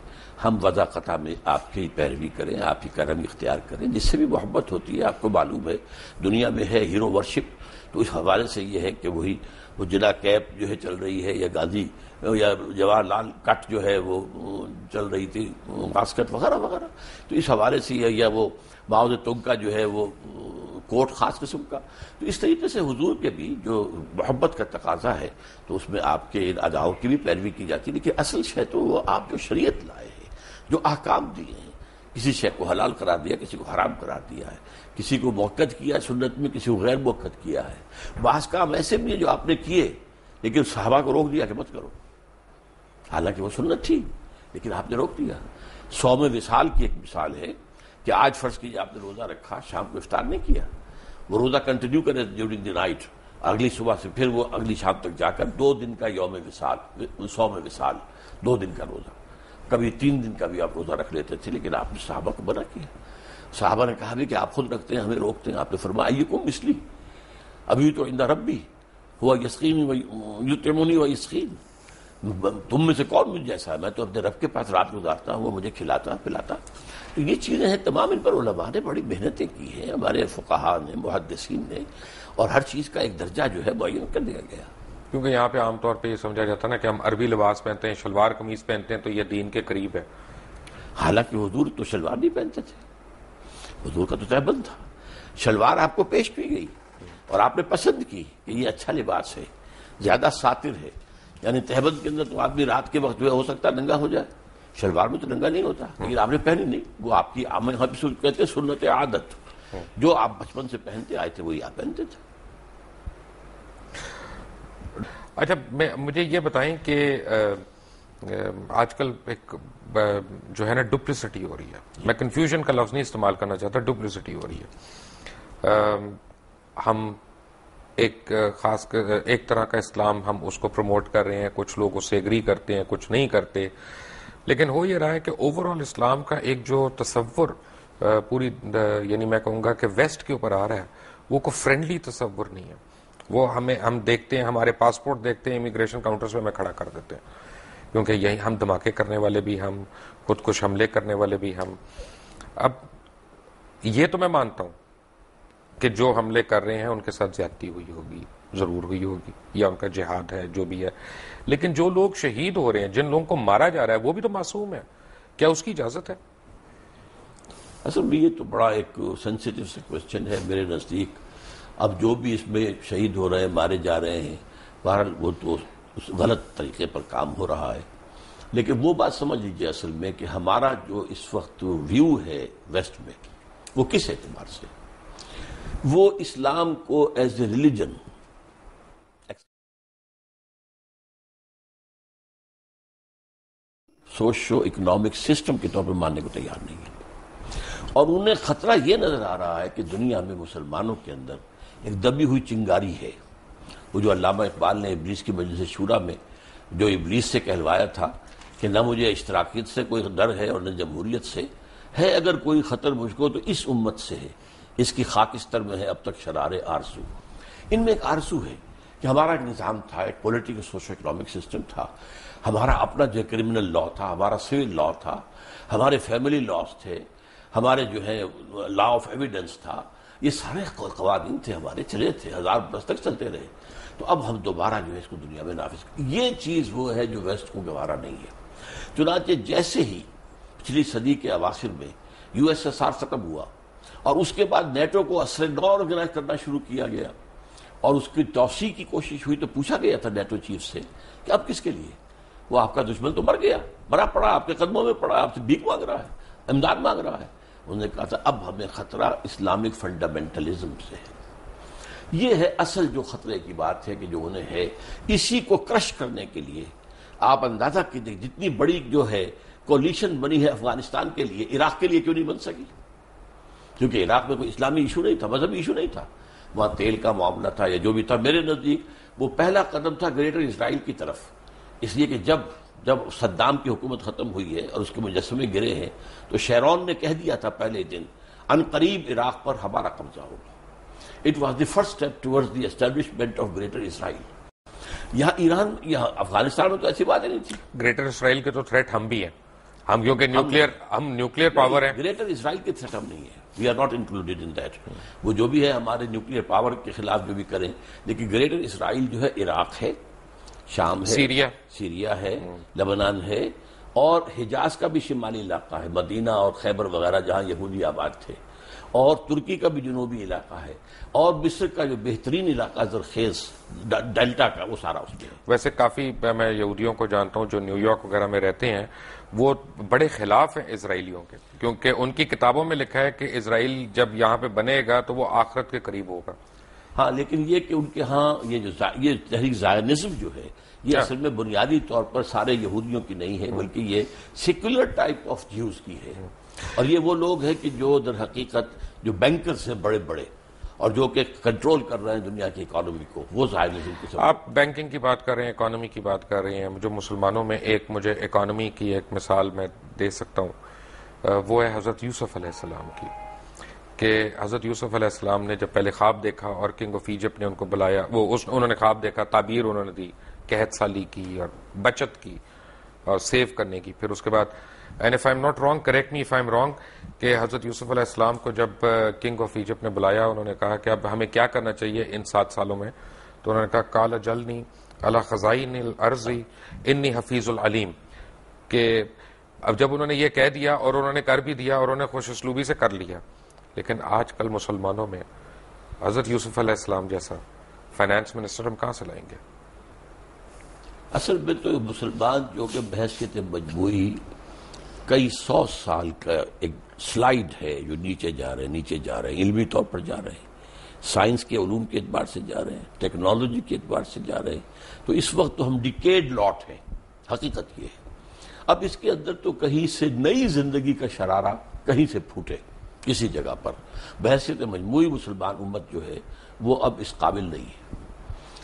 Speaker 2: ہم وضع قطع میں آپ کی پیروی کریں، آپ کی کرم اختیار کریں. جس سے بھی محبت ہوتی ہے آپ کو معلوم ہے دنیا میں ہے ہیرو ورشپ، تو اس حوالے سے یہ ہے کہ وہی وہ جنا کیپ جو ہے چل رہی ہے، یا گاندھی یا جواہر لال کٹ جو ہے وہ چل رہی تھی، باسکٹ وغیرہ وغیرہ. تو اس حوالے سے یا وہ ماؤ زے تونگ کا جو ہے وہ کوٹ خاص قسم کا. تو اس طریقے سے حضور کے بھی جو محبت کا تقاضا ہے تو اس میں آپ کے ان اداؤں کی بھی پیروی کی جاتی ہے. لیکن اصل شے تو وہ آپ جو شریعت لائے ہیں، جو احکام دیے ہیں، کسی شے کو حلال قرار دیا، کسی کو حرام قرار دیا ہے، کسی کو موقت کیا سنت میں، کسی کو غیر موقت کیا ہے. بعض کام ایسے بھی ہیں جو آپ نے کیے لیکن صحابہ کو روک دیا کہ مت کرو، حالانکہ وہ سنت تھی لیکن آپ نے روک دیا. صوم وصال کی ایک مثال ہے کہ آج فرض کیجیے آپ نے روزہ رکھا، شام کو افطار نہیں کیا، وہ روزہ کنٹینیو کرے ڈیورنگ دی نائٹ، اگلی صبح سے پھر وہ اگلی شام تک جا کر 2 دن کا یوم وصال، صوم وصال، 2 دن کا روزہ، کبھی 3 دن کا بھی آپ روزہ رکھ لیتے تھے. لیکن آپ نے صحابہ کو منع کیا. صحابہ نے کہا بھی کہ آپ خود رکھتے ہیں، ہمیں روکتے ہیں. آپ نے فرمایا ایکم مثلی، ابھی تو عند ربی ہوا یسقینی یطعمنی و یسقین، تم میں سے کون مجھ جیسا ہے؟ میں تو اپنے رب کے پاس رات گزارتا ہوں، وہ مجھے کھلاتا پلاتا. تو یہ چیزیں ہیں، تمام ان پر علماء نے بڑی محنتیں کی ہیں، ہمارے فقہاء نے، محدثین نے، اور ہر چیز کا ایک درجہ جو ہے معین کر دیا گیا.
Speaker 1: کیونکہ یہاں پہ عام طور پہ یہ سمجھا جاتا ہے نا کہ ہم عربی لباس پہنتے ہیں، شلوار قمیض پہنتے ہیں تو یہ دین کے قریب ہے.
Speaker 2: حالانکہ حضور تو شلوار نہیں پہنتے تھے، حضور کا تو تہبند تھا. شلوار آپ کو پیش کی گئی اور آپ نے پسند کی کہ یہ اچھا لباس ہے، زیادہ ساتر ہے. یعنی تہبند کے اندر تو آدمی رات کے وقت جو ہے ہو سکتا ہے ننگا ہو جائے، شلوار میں تو ننگا نہیں ہوتا. لیکن آپ نے پہنی نہیں، وہ آپ کی کہتے ہیں سنت عادت، جو آپ بچپن سے پہنتے آئے تھے وہی آپ پہنتے تھے.
Speaker 1: اچھا، مجھے یہ بتائیں کہ آج کل ایک جو ہے نا ڈپلیسٹی ہو رہی ہے. میں کنفیوژن کا لفظ نہیں استعمال کرنا چاہتا، ڈپلیسٹی ہو رہی ہے. ہم ایک خاص ایک طرح کا اسلام ہم اس کو پروموٹ کر رہے ہیں، کچھ لوگ اس سے ایگری کرتے ہیں، کچھ نہیں کرتے. لیکن ہو یہ رہا ہے کہ اوور آل اسلام کا ایک جو تصور پوری یعنی میں کہوں گا کہ ویسٹ کے اوپر آ رہا ہے وہ کوئی فرینڈلی تصور نہیں ہے. وہ ہم دیکھتے ہیں، ہمارے پاسپورٹ دیکھتے ہیں امیگریشن کاؤنٹرز پہ ہمیں کھڑا کر دیتے ہیں کیونکہ یہی ہم دھماکے کرنے والے بھی ہم، خود کش حملے کرنے والے بھی ہم. اب یہ تو میں مانتا ہوں کہ جو حملے کر رہے ہیں ان کے ساتھ زیادتی ہوئی ہوگی، ضرور ہوئی ہوگی، یا ان کا جہاد ہے جو بھی ہے، لیکن جو لوگ شہید ہو رہے ہیں، جن لوگوں کو مارا جا رہا ہے، وہ بھی تو معصوم ہے. کیا اس کی اجازت ہے؟
Speaker 2: اصل میں یہ تو بڑا ایک سینسیٹیو سے کوشچن ہے میرے نزدیک. اب جو بھی اس میں شہید ہو رہے ہیں، مارے جا رہے ہیں، بہرحال وہ تو اس غلط طریقے پر کام ہو رہا ہے. لیکن وہ بات سمجھ لیجیے اصل میں کہ ہمارا جو اس وقت ویو ہے ویسٹ میں، وہ کس اعتبار سے، وہ اسلام کو as a religion socio economic system کے طور پر ماننے کو تیار نہیں ہے. اور انہیں خطرہ یہ نظر آ رہا ہے کہ دنیا میں مسلمانوں کے اندر ایک دبی ہوئی چنگاری ہے. وہ جو علامہ اقبال نے ابلیس کی مجلس شورا میں جو ابلیس سے کہلوایا تھا کہ نہ مجھے اشتراکیت سے کوئی ڈر ہے اور نہ جمہوریت سے ہے، اگر کوئی خطر مجھ کو تو اس امت سے ہے، اس کی خاکستر میں ہے اب تک شرار آرزو. ان میں ایک آرزو ہے کہ ہمارا ایک نظام تھا، ایک پولیٹیکل سوشو اکنامک سسٹم تھا، ہمارا اپنا جو کرمنل لا تھا، ہمارا سول لا تھا، ہمارے فیملی لاز تھے، ہمارے جو ہے لا آف ایویڈنس تھا، یہ سارے قوانین تھے ہمارے، چلے تھے، 1000 برس تک چلتے رہے. تو اب ہم دوبارہ جو ہے اس کو دنیا میں نافذ یہ چیز وہ ہے جو ویسٹ کو گوارا نہیں ہے. چنانچہ جیسے ہی پچھلی صدی کے اواخر میں یو ایس ایس آر ختم ہوا اور اس کے بعد نیٹو کو اثر نو آرگنائز کرنا شروع کیا گیا اور اس کی توسیع کی کوشش ہوئی، تو پوچھا گیا تھا نیٹو چیف سے کہ اب کس کے لیے؟ وہ آپ کا دشمن تو مر گیا، مرا پڑا، آپ کے قدموں میں پڑا، آپ سے بھیک مانگ رہا ہے، امداد مانگ رہا ہے. انہوں نے کہا تھا اب ہمیں خطرہ اسلامک فنڈامنٹلزم سے ہے. یہ ہے اصل جو خطرے کی بات ہے کہ جو انہیں ہے. اسی کو کرش کرنے کے لیے آپ اندازہ کیجیے جتنی بڑی جو ہے کولیشن بنی ہے افغانستان کے لیے، عراق کے لیے کیوں نہیں بن سکی؟ کیونکہ عراق میں کوئی اسلامی ایشو نہیں تھا، مذہبی ایشو نہیں تھا، وہاں تیل کا معاملہ تھا یا جو بھی تھا. میرے نزدیک وہ پہلا قدم تھا گریٹر اسرائیل کی طرف، اس لیے کہ جب صدام کی حکومت ختم ہوئی ہے اور اس کے مجسمے گرے ہیں تو شیرون نے کہہ دیا تھا پہلے دن ان قریب عراق پر ہمارا قبضہ ہوگا. It was the first step towards the establishment of Greater Israel. یہاں ایران، یہاں افغانستان میں تو ایسی باتیں نہیں تھی.
Speaker 1: گریٹر اسرائیل کے تو تھریٹ ہم بھی ہیں، ہم کیونکہ نیوکلیئر پاور ہیں.
Speaker 2: گریٹر اسرائیل کے تھریٹ ہم نہیں ہے. We are not included in that. وہ جو بھی ہے ہمارے نیوکلیئر پاور کے خلاف جو بھی کریں، لیکن گریٹر اسرائیل جو ہے عراق ہے، شام ہے، سیریا ہے، لبنان ہے، اور حجاز کا بھی شمالی علاقہ ہے، مدینہ اور خیبر وغیرہ جہاں یہودی آباد تھے، اور ترکی کا بھی جنوبی علاقہ ہے، اور مصر کا جو بہترین علاقہ زرخیز ڈیلٹا کا، وہ سارا اس میں ہے.
Speaker 1: ویسے کافی میں یہودیوں کو جانتا ہوں جو نیو یارک وغیرہ میں رہتے ہیں، وہ بڑے خلاف ہیں اسرائیلیوں کے، کیونکہ ان کی کتابوں میں لکھا ہے کہ اسرائیل جب یہاں پہ بنے گا تو وہ آخرت کے قریب ہوگا.
Speaker 2: ہاں، لیکن یہ کہ ان کے ہاں یہ تحریک زائنزم جو ہے یہ اصل میں بنیادی طور پر سارے یہودیوں کی نہیں ہے، بلکہ یہ سیکولر ٹائپ آف جیوز کی ہے. اور یہ وہ لوگ ہیں کہ جو در حقیقت جو بینکرز ہیں بڑے بڑے اور جو کہ کنٹرول کر رہے ہیں دنیا کی اکانومی کو، وہ زائنزم کی سب.
Speaker 1: آپ بینکنگ کی بات کر رہے ہیں، اکانومی کی بات کر رہے ہیں. جو مسلمانوں میں مجھے اکانومی کی ایک مثال میں دے سکتا ہوں، وہ ہے حضرت یوسف علیہ السلام کی، کہ حضرت یوسف علیہ السلام نے جب پہلے خواب دیکھا اور کنگ آف ایجپٹ نے ان کو بلایا، انہوں نے خواب دیکھا، تعبیر انہوں نے دی، قحط سالی کی اور بچت کی اور سیو کرنے کی. پھر اس کے بعد and if I am not wrong, correct me if I am wrong, کہ حضرت یوسف علیہ السلام کو جب کنگ آف ایجپٹ نے بلایا، انہوں نے کہا کہ اب ہمیں کیا کرنا چاہیے ان 7 سالوں میں؟ تو انہوں نے کہا قال جلنی علی خزائن الارض انی حفیظ العلیم، کہ اب جب انہوں نے یہ کہہ دیا اور انہوں نے کر بھی دیا اور انہوں نے خوش اسلوبی سے کر لیا. لیکن آج کل مسلمانوں میں حضرت یوسف علیہ السلام جیسا فائنانس منسٹر ہم کہاں سے لائیں گے؟
Speaker 2: اصل میں تو مسلمان جو کہ بحثیت مجموعی کئی 100 سال کا ایک سلائیڈ ہے جو نیچے جا رہے ہیں، علمی طور پر جا رہے ہیں، سائنس کے علوم کے اعتبار سے جا رہے ہیں، ٹیکنالوجی کے اعتبار سے جا رہے ہیں. تو اس وقت تو ہم ڈیکیڈ لاٹ ہیں، حقیقت یہ ہے. اب اس کے اندر تو کہیں سے نئی زندگی کا شرارہ کہیں سے پھوٹے کسی جگہ پر. بحثیت مجموعی مسلمان امت جو ہے وہ اب اس قابل نہیں ہے.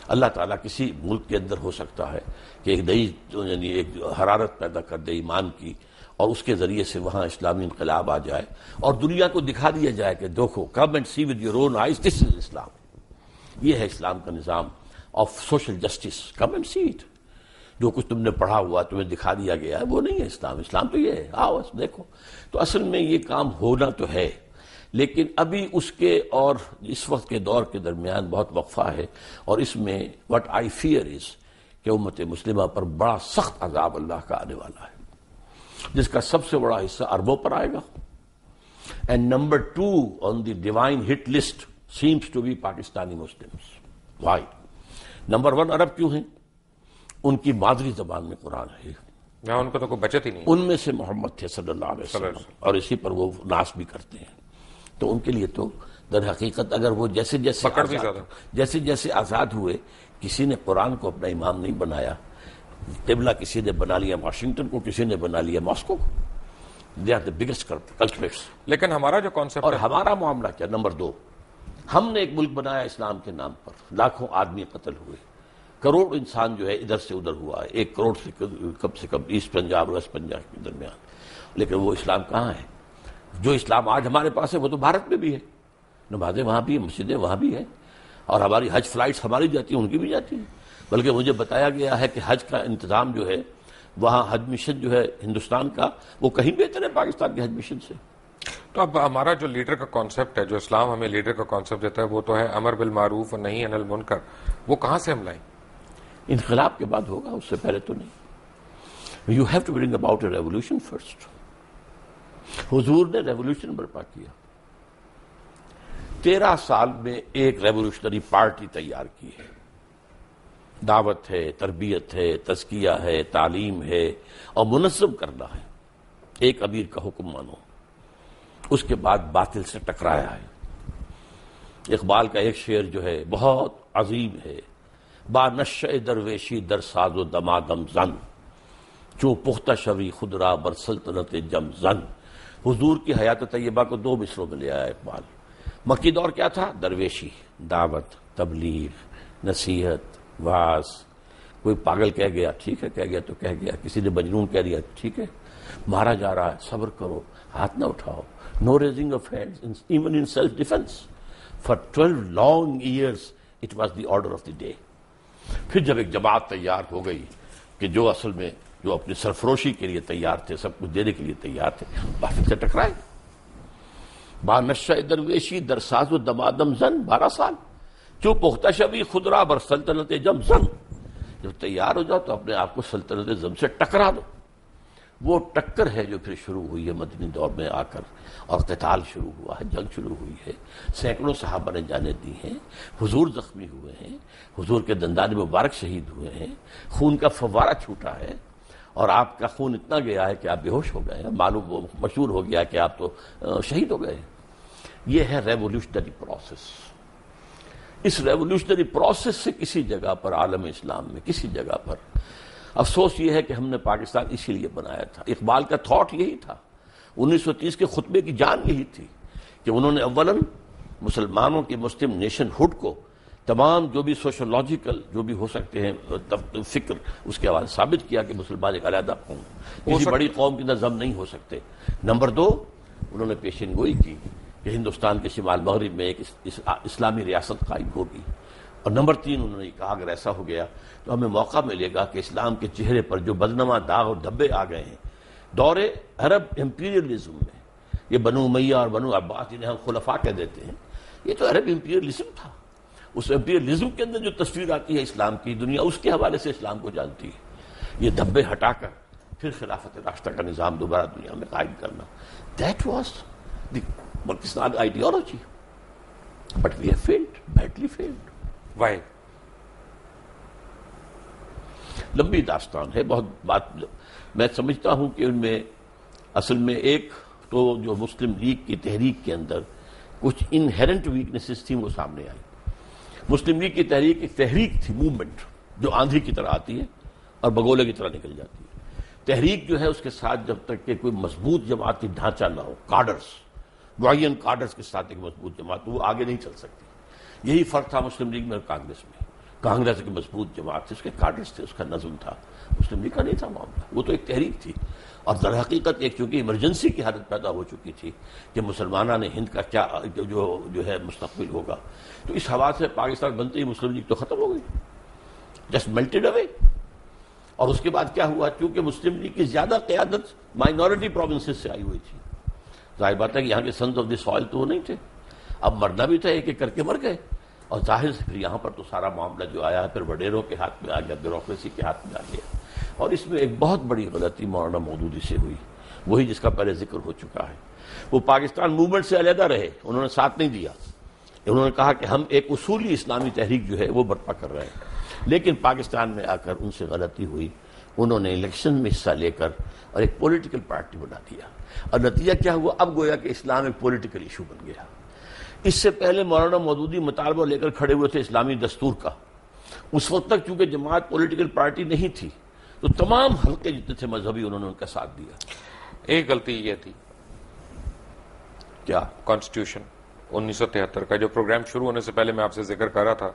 Speaker 2: اللہ تعالیٰ کسی ملک کے اندر ہو سکتا ہے کہ ایک نئی یعنی ایک حرارت پیدا کر دے ایمان کی، اور اس کے ذریعے سے وہاں اسلامی انقلاب آ جائے اور دنیا کو دکھا دیا جائے کہ دیکھو، come and see with your own eyes, this is Islam. یہ ہے اسلام کا نظام of social justice, come and see it. جو کچھ تم نے پڑھا ہوا تمہیں دکھا دیا گیا ہے وہ نہیں ہے اسلام. اسلام تو یہ ہے, آؤ بس دیکھو. تو اصل میں یہ کام ہونا تو ہے, لیکن ابھی اس کے اور اس وقت کے دور کے درمیان بہت وقفہ ہے, اور اس میں what I fear is کہ امت مسلمہ پر بڑا سخت عذاب اللہ کا آنے والا ہے, جس کا سب سے بڑا حصہ عربوں پر آئے گا. And number 2 on the divine hit list seems to be Pakistani Muslims. Why? Number 1 عرب کیوں ہیں؟ ان کی مادری زبان میں قرآن ہے,
Speaker 1: ان کو تو کوئی بچت ہی نہیں.
Speaker 2: ان میں سے محمد تھے صلی اللہ علیہ وسلم, اور اسی پر وہ ناس بھی کرتے ہیں. تو ان کے لیے تو در حقیقت اگر وہ جیسے جیسے آزاد ہوئے, کسی نے قرآن کو اپنا امام نہیں بنایا, قبلہ کسی نے بنا لیا واشنگٹن کو, کسی نے بنا لیا ماسکو کو. They are the biggest culprits.
Speaker 1: لیکن ہمارا جو کانسیپٹ
Speaker 2: اور ہمارا معاملہ کیا؟ نمبر 2, ہم نے ایک ملک بنایا اسلام کے نام پر, لاکھوں آدمی قتل ہوئے, کروڑ انسان جو ہے ادھر سے ادھر ہوا ہے, 1 کروڑ سے کم ایسٹ پنجاب اور ویسٹ پنجاب کے درمیان. لیکن وہ اسلام کہاں ہے؟ جو اسلام آج ہمارے پاس ہے وہ تو بھارت میں بھی ہے, نمازیں وہاں بھی ہیں, مسجدیں وہاں بھی ہیں, اور ہماری حج فلائٹس ہماری جاتی ہیں, ان کی بھی جاتی ہیں. بلکہ مجھے بتایا گیا ہے کہ حج کا انتظام جو ہے وہاں, حج مشن جو ہے ہندوستان کا, وہ کہیں بہتر ہے پاکستان کے حج مشن سے.
Speaker 1: تو اب ہمارا جو لیڈر کا کانسیپٹ ہے, جو اسلام ہمیں لیڈر کا کانسیپٹ دیتا ہے, وہ تو ہے امر بالمعروف اور نہی عن المنکر. وہ کہاں سے ہم لائیں؟
Speaker 2: انقلاب کے بعد ہوگا, اس سے پہلے تو نہیں. You have to bring about a revolution first. حضور نے ریولوشن برپا کیا, 13 سال میں ایک ریولوشنری پارٹی تیار کی ہے. دعوت ہے, تربیت ہے, تزکیہ ہے, تعلیم ہے, اور منظم کرنا ہے. ایک امیر کا حکم مانو. اس کے بعد باطل سے ٹکرایا ہے. اقبال کا ایک شعر جو ہے بہت عظیم ہے, با نشأ درویشی در ساز و دمادم زن, چو پختہ شوی خود را بر سلطنت جم زن. حضور کی حیات طیبہ کو 2 مصروں میں لے آیا اقبال. مکی دور کیا تھا؟ درویشی, دعوت, تبلیغ, نصیحت, واعظ. کوئی پاگل کہہ گیا, ٹھیک ہے کہہ گیا تو کہہ گیا, کسی نے مجنون کہہ دیا, ٹھیک ہے. مارا جا رہا ہے, صبر کرو, ہاتھ نہ اٹھاؤ. No raising of hands even in self defence. For 12 long years it was the order of the day. پھر جب ایک جماعت تیار ہو گئی کہ جو اصل میں جو اپنی سرفروشی کے لیے تیار تھے, سب کچھ دینے کے لیے تیار تھے, باطل سے ٹکرائے. با نشأ درویشی در ساز و دمادم زن, 12 سال. جو پختہ شبی خود را بر سلطنت جم زن. جب تیار ہو جاؤ تو اپنے آپ کو سلطنت زم سے ٹکرا دو. وہ ٹکر ہے جو پھر شروع ہوئی ہے مدنی دور میں آ کر, اور قتال شروع ہوا ہے, جنگ شروع ہوئی ہے. سینکڑوں صحابہ نے جانیں دی ہیں, حضور زخمی ہوئے ہیں, حضور کے دندان مبارک شہید ہوئے ہیں, خون کا فوارہ چھوٹا ہے, اور آپ کا خون اتنا گیا ہے کہ آپ بے ہوش ہو گئے ہیں. معلوم مشہور ہو گیا کہ آپ تو شہید ہو گئے ہیں. یہ ہے ریولوشنری پروسیس. اس ریولوشنری پروسیس سے کسی جگہ پر عالم اسلام میں کسی جگہ پر افسوس یہ ہے کہ ہم نے پاکستان اسی لیے بنایا تھا. اقبال کا تھاٹ یہی تھا, 1930 کے خطبے کی جان یہی تھی کہ انہوں نے اولاً مسلمانوں کی مسلم نیشن ہوڈ کو تمام جو بھی سوشولوجیکل جو بھی ہو سکتے ہیں فکر, اس کے حوالے ثابت کیا کہ مسلمان ایک علیحدہ قوم, کسی بڑی قوم کی نظم نہیں ہو سکتے. نمبر 2, انہوں نے پیشین گوئی کی کہ ہندوستان کے شمال مغرب میں ایک اسلامی ریاست قائم ہوگی. اور نمبر 3, انہوں نے کہا اگر ایسا ہو گیا تو ہمیں موقع ملے گا کہ اسلام کے چہرے پر جو بدنما داغ اور دھبے آ گئے ہیں دور عرب امپیریلزم میں, یہ بنو امیہ اور بنو عباس جنہیں ہم خلفاء کہہ دیتے ہیں, یہ تو عرب امپیریلزم تھا. اس امپیریلزم کے اندر جو تصویر آتی ہے اسلام کی, دنیا اس کے حوالے سے اسلام کو جانتی ہے. یہ دھبے ہٹا کر پھر خلافت راشدہ کا نظام دوبارہ دنیا میں قائم کرنا, that was the Pakistan ideology. But we have failed, badly failed.
Speaker 1: Why?
Speaker 2: لمبی داستان ہے, بہت بات. میں سمجھتا ہوں کہ ان میں اصل میں ایک تو جو مسلم لیگ کی تحریک کے اندر کچھ انہیرنٹ ویکنیسز تھیں وہ سامنے آئی. مسلم لیگ کی تحریک ایک تحریک تھی, موومنٹ جو آندھی کی طرح آتی ہے اور بگولے کی طرح نکل جاتی ہے. تحریک جو ہے اس کے ساتھ جب تک کہ کوئی مضبوط جماعتی ڈھانچہ نہ ہو, کارڈرز, معین کارڈرز کے ساتھ ایک مضبوط جماعت, وہ آگے نہیں چل سکتی. یہی فرق تھا مسلم لیگ میں اور کانگریس میں. کانگریس کی مضبوط جماعت تھی, اس کے کارڈرز تھے, اس کا نظم تھا. مسلم لیگ کا نہیں تھا معاملہ, وہ تو ایک تحریک تھی. اور در حقیقت ایک چونکہ ایمرجنسی کی حالت پیدا ہو چکی تھی کہ مسلمانوں نے ہند کا کیا جو ہے مستقبل ہوگا, تو اس حوالے سے پاکستان بنتے ہی مسلم لیگ تو ختم ہو گئی, جسٹ میلٹڈ اوے. اور اس کے بعد کیا ہوا؟ چونکہ مسلم لیگ کی زیادہ قیادت مائنورٹی پروونسز سے آئی ہوئی تھی، ظاہر بات ہے کہ یہاں کے سنز آف دی سوائل تو وہ نہیں تھے، اب مرنا بھی تھا، ایک ایک کر کے مر گئے، اور ظاہر سے پھر یہاں پر تو سارا معاملہ جو آیا ہے پھر وڈیروں کے ہاتھ میں آ گیا، بیوروکریسی کے ہاتھ میں آ گیا، اور اس میں ایک بہت بڑی غلطی مولانا مودودی سے ہوئی، وہی جس کا پہلے ذکر ہو چکا ہے۔ وہ پاکستان موومنٹ سے علیحدہ رہے، انہوں نے ساتھ نہیں دیا، انہوں نے کہا کہ ہم ایک اصولی اسلامی تحریک جو ہے وہ برپا کر رہے ہیں، لیکن پاکستان میں آ کر ان سے غلطی ہوئی، انہوں نے الیکشن میں حصہ لے کر اور ایک پولیٹیکل پارٹی بنا دیا، اور نتیجہ کیا ہوا؟ اب گویا کہ اسلام ایک پولیٹیکل ایشو بن گیا۔ اس سے پہلے مولانا مودودی مطالبہ لے کر کھڑے ہوئے تھے اسلامی دستور کا، اس وقت تک چونکہ جماعت پولیٹیکل پارٹی نہیں تھی تو تمام حلقے جتنے تھے مذہبی انہوں نے ان کا ساتھ دیا۔
Speaker 1: ایک غلطی یہ تھی،
Speaker 2: کیا؟
Speaker 1: کانسٹیٹیوشن 1973 کا جو پروگرام شروع ہونے سے پہلے میں آپ سے ذکر کر رہا تھا،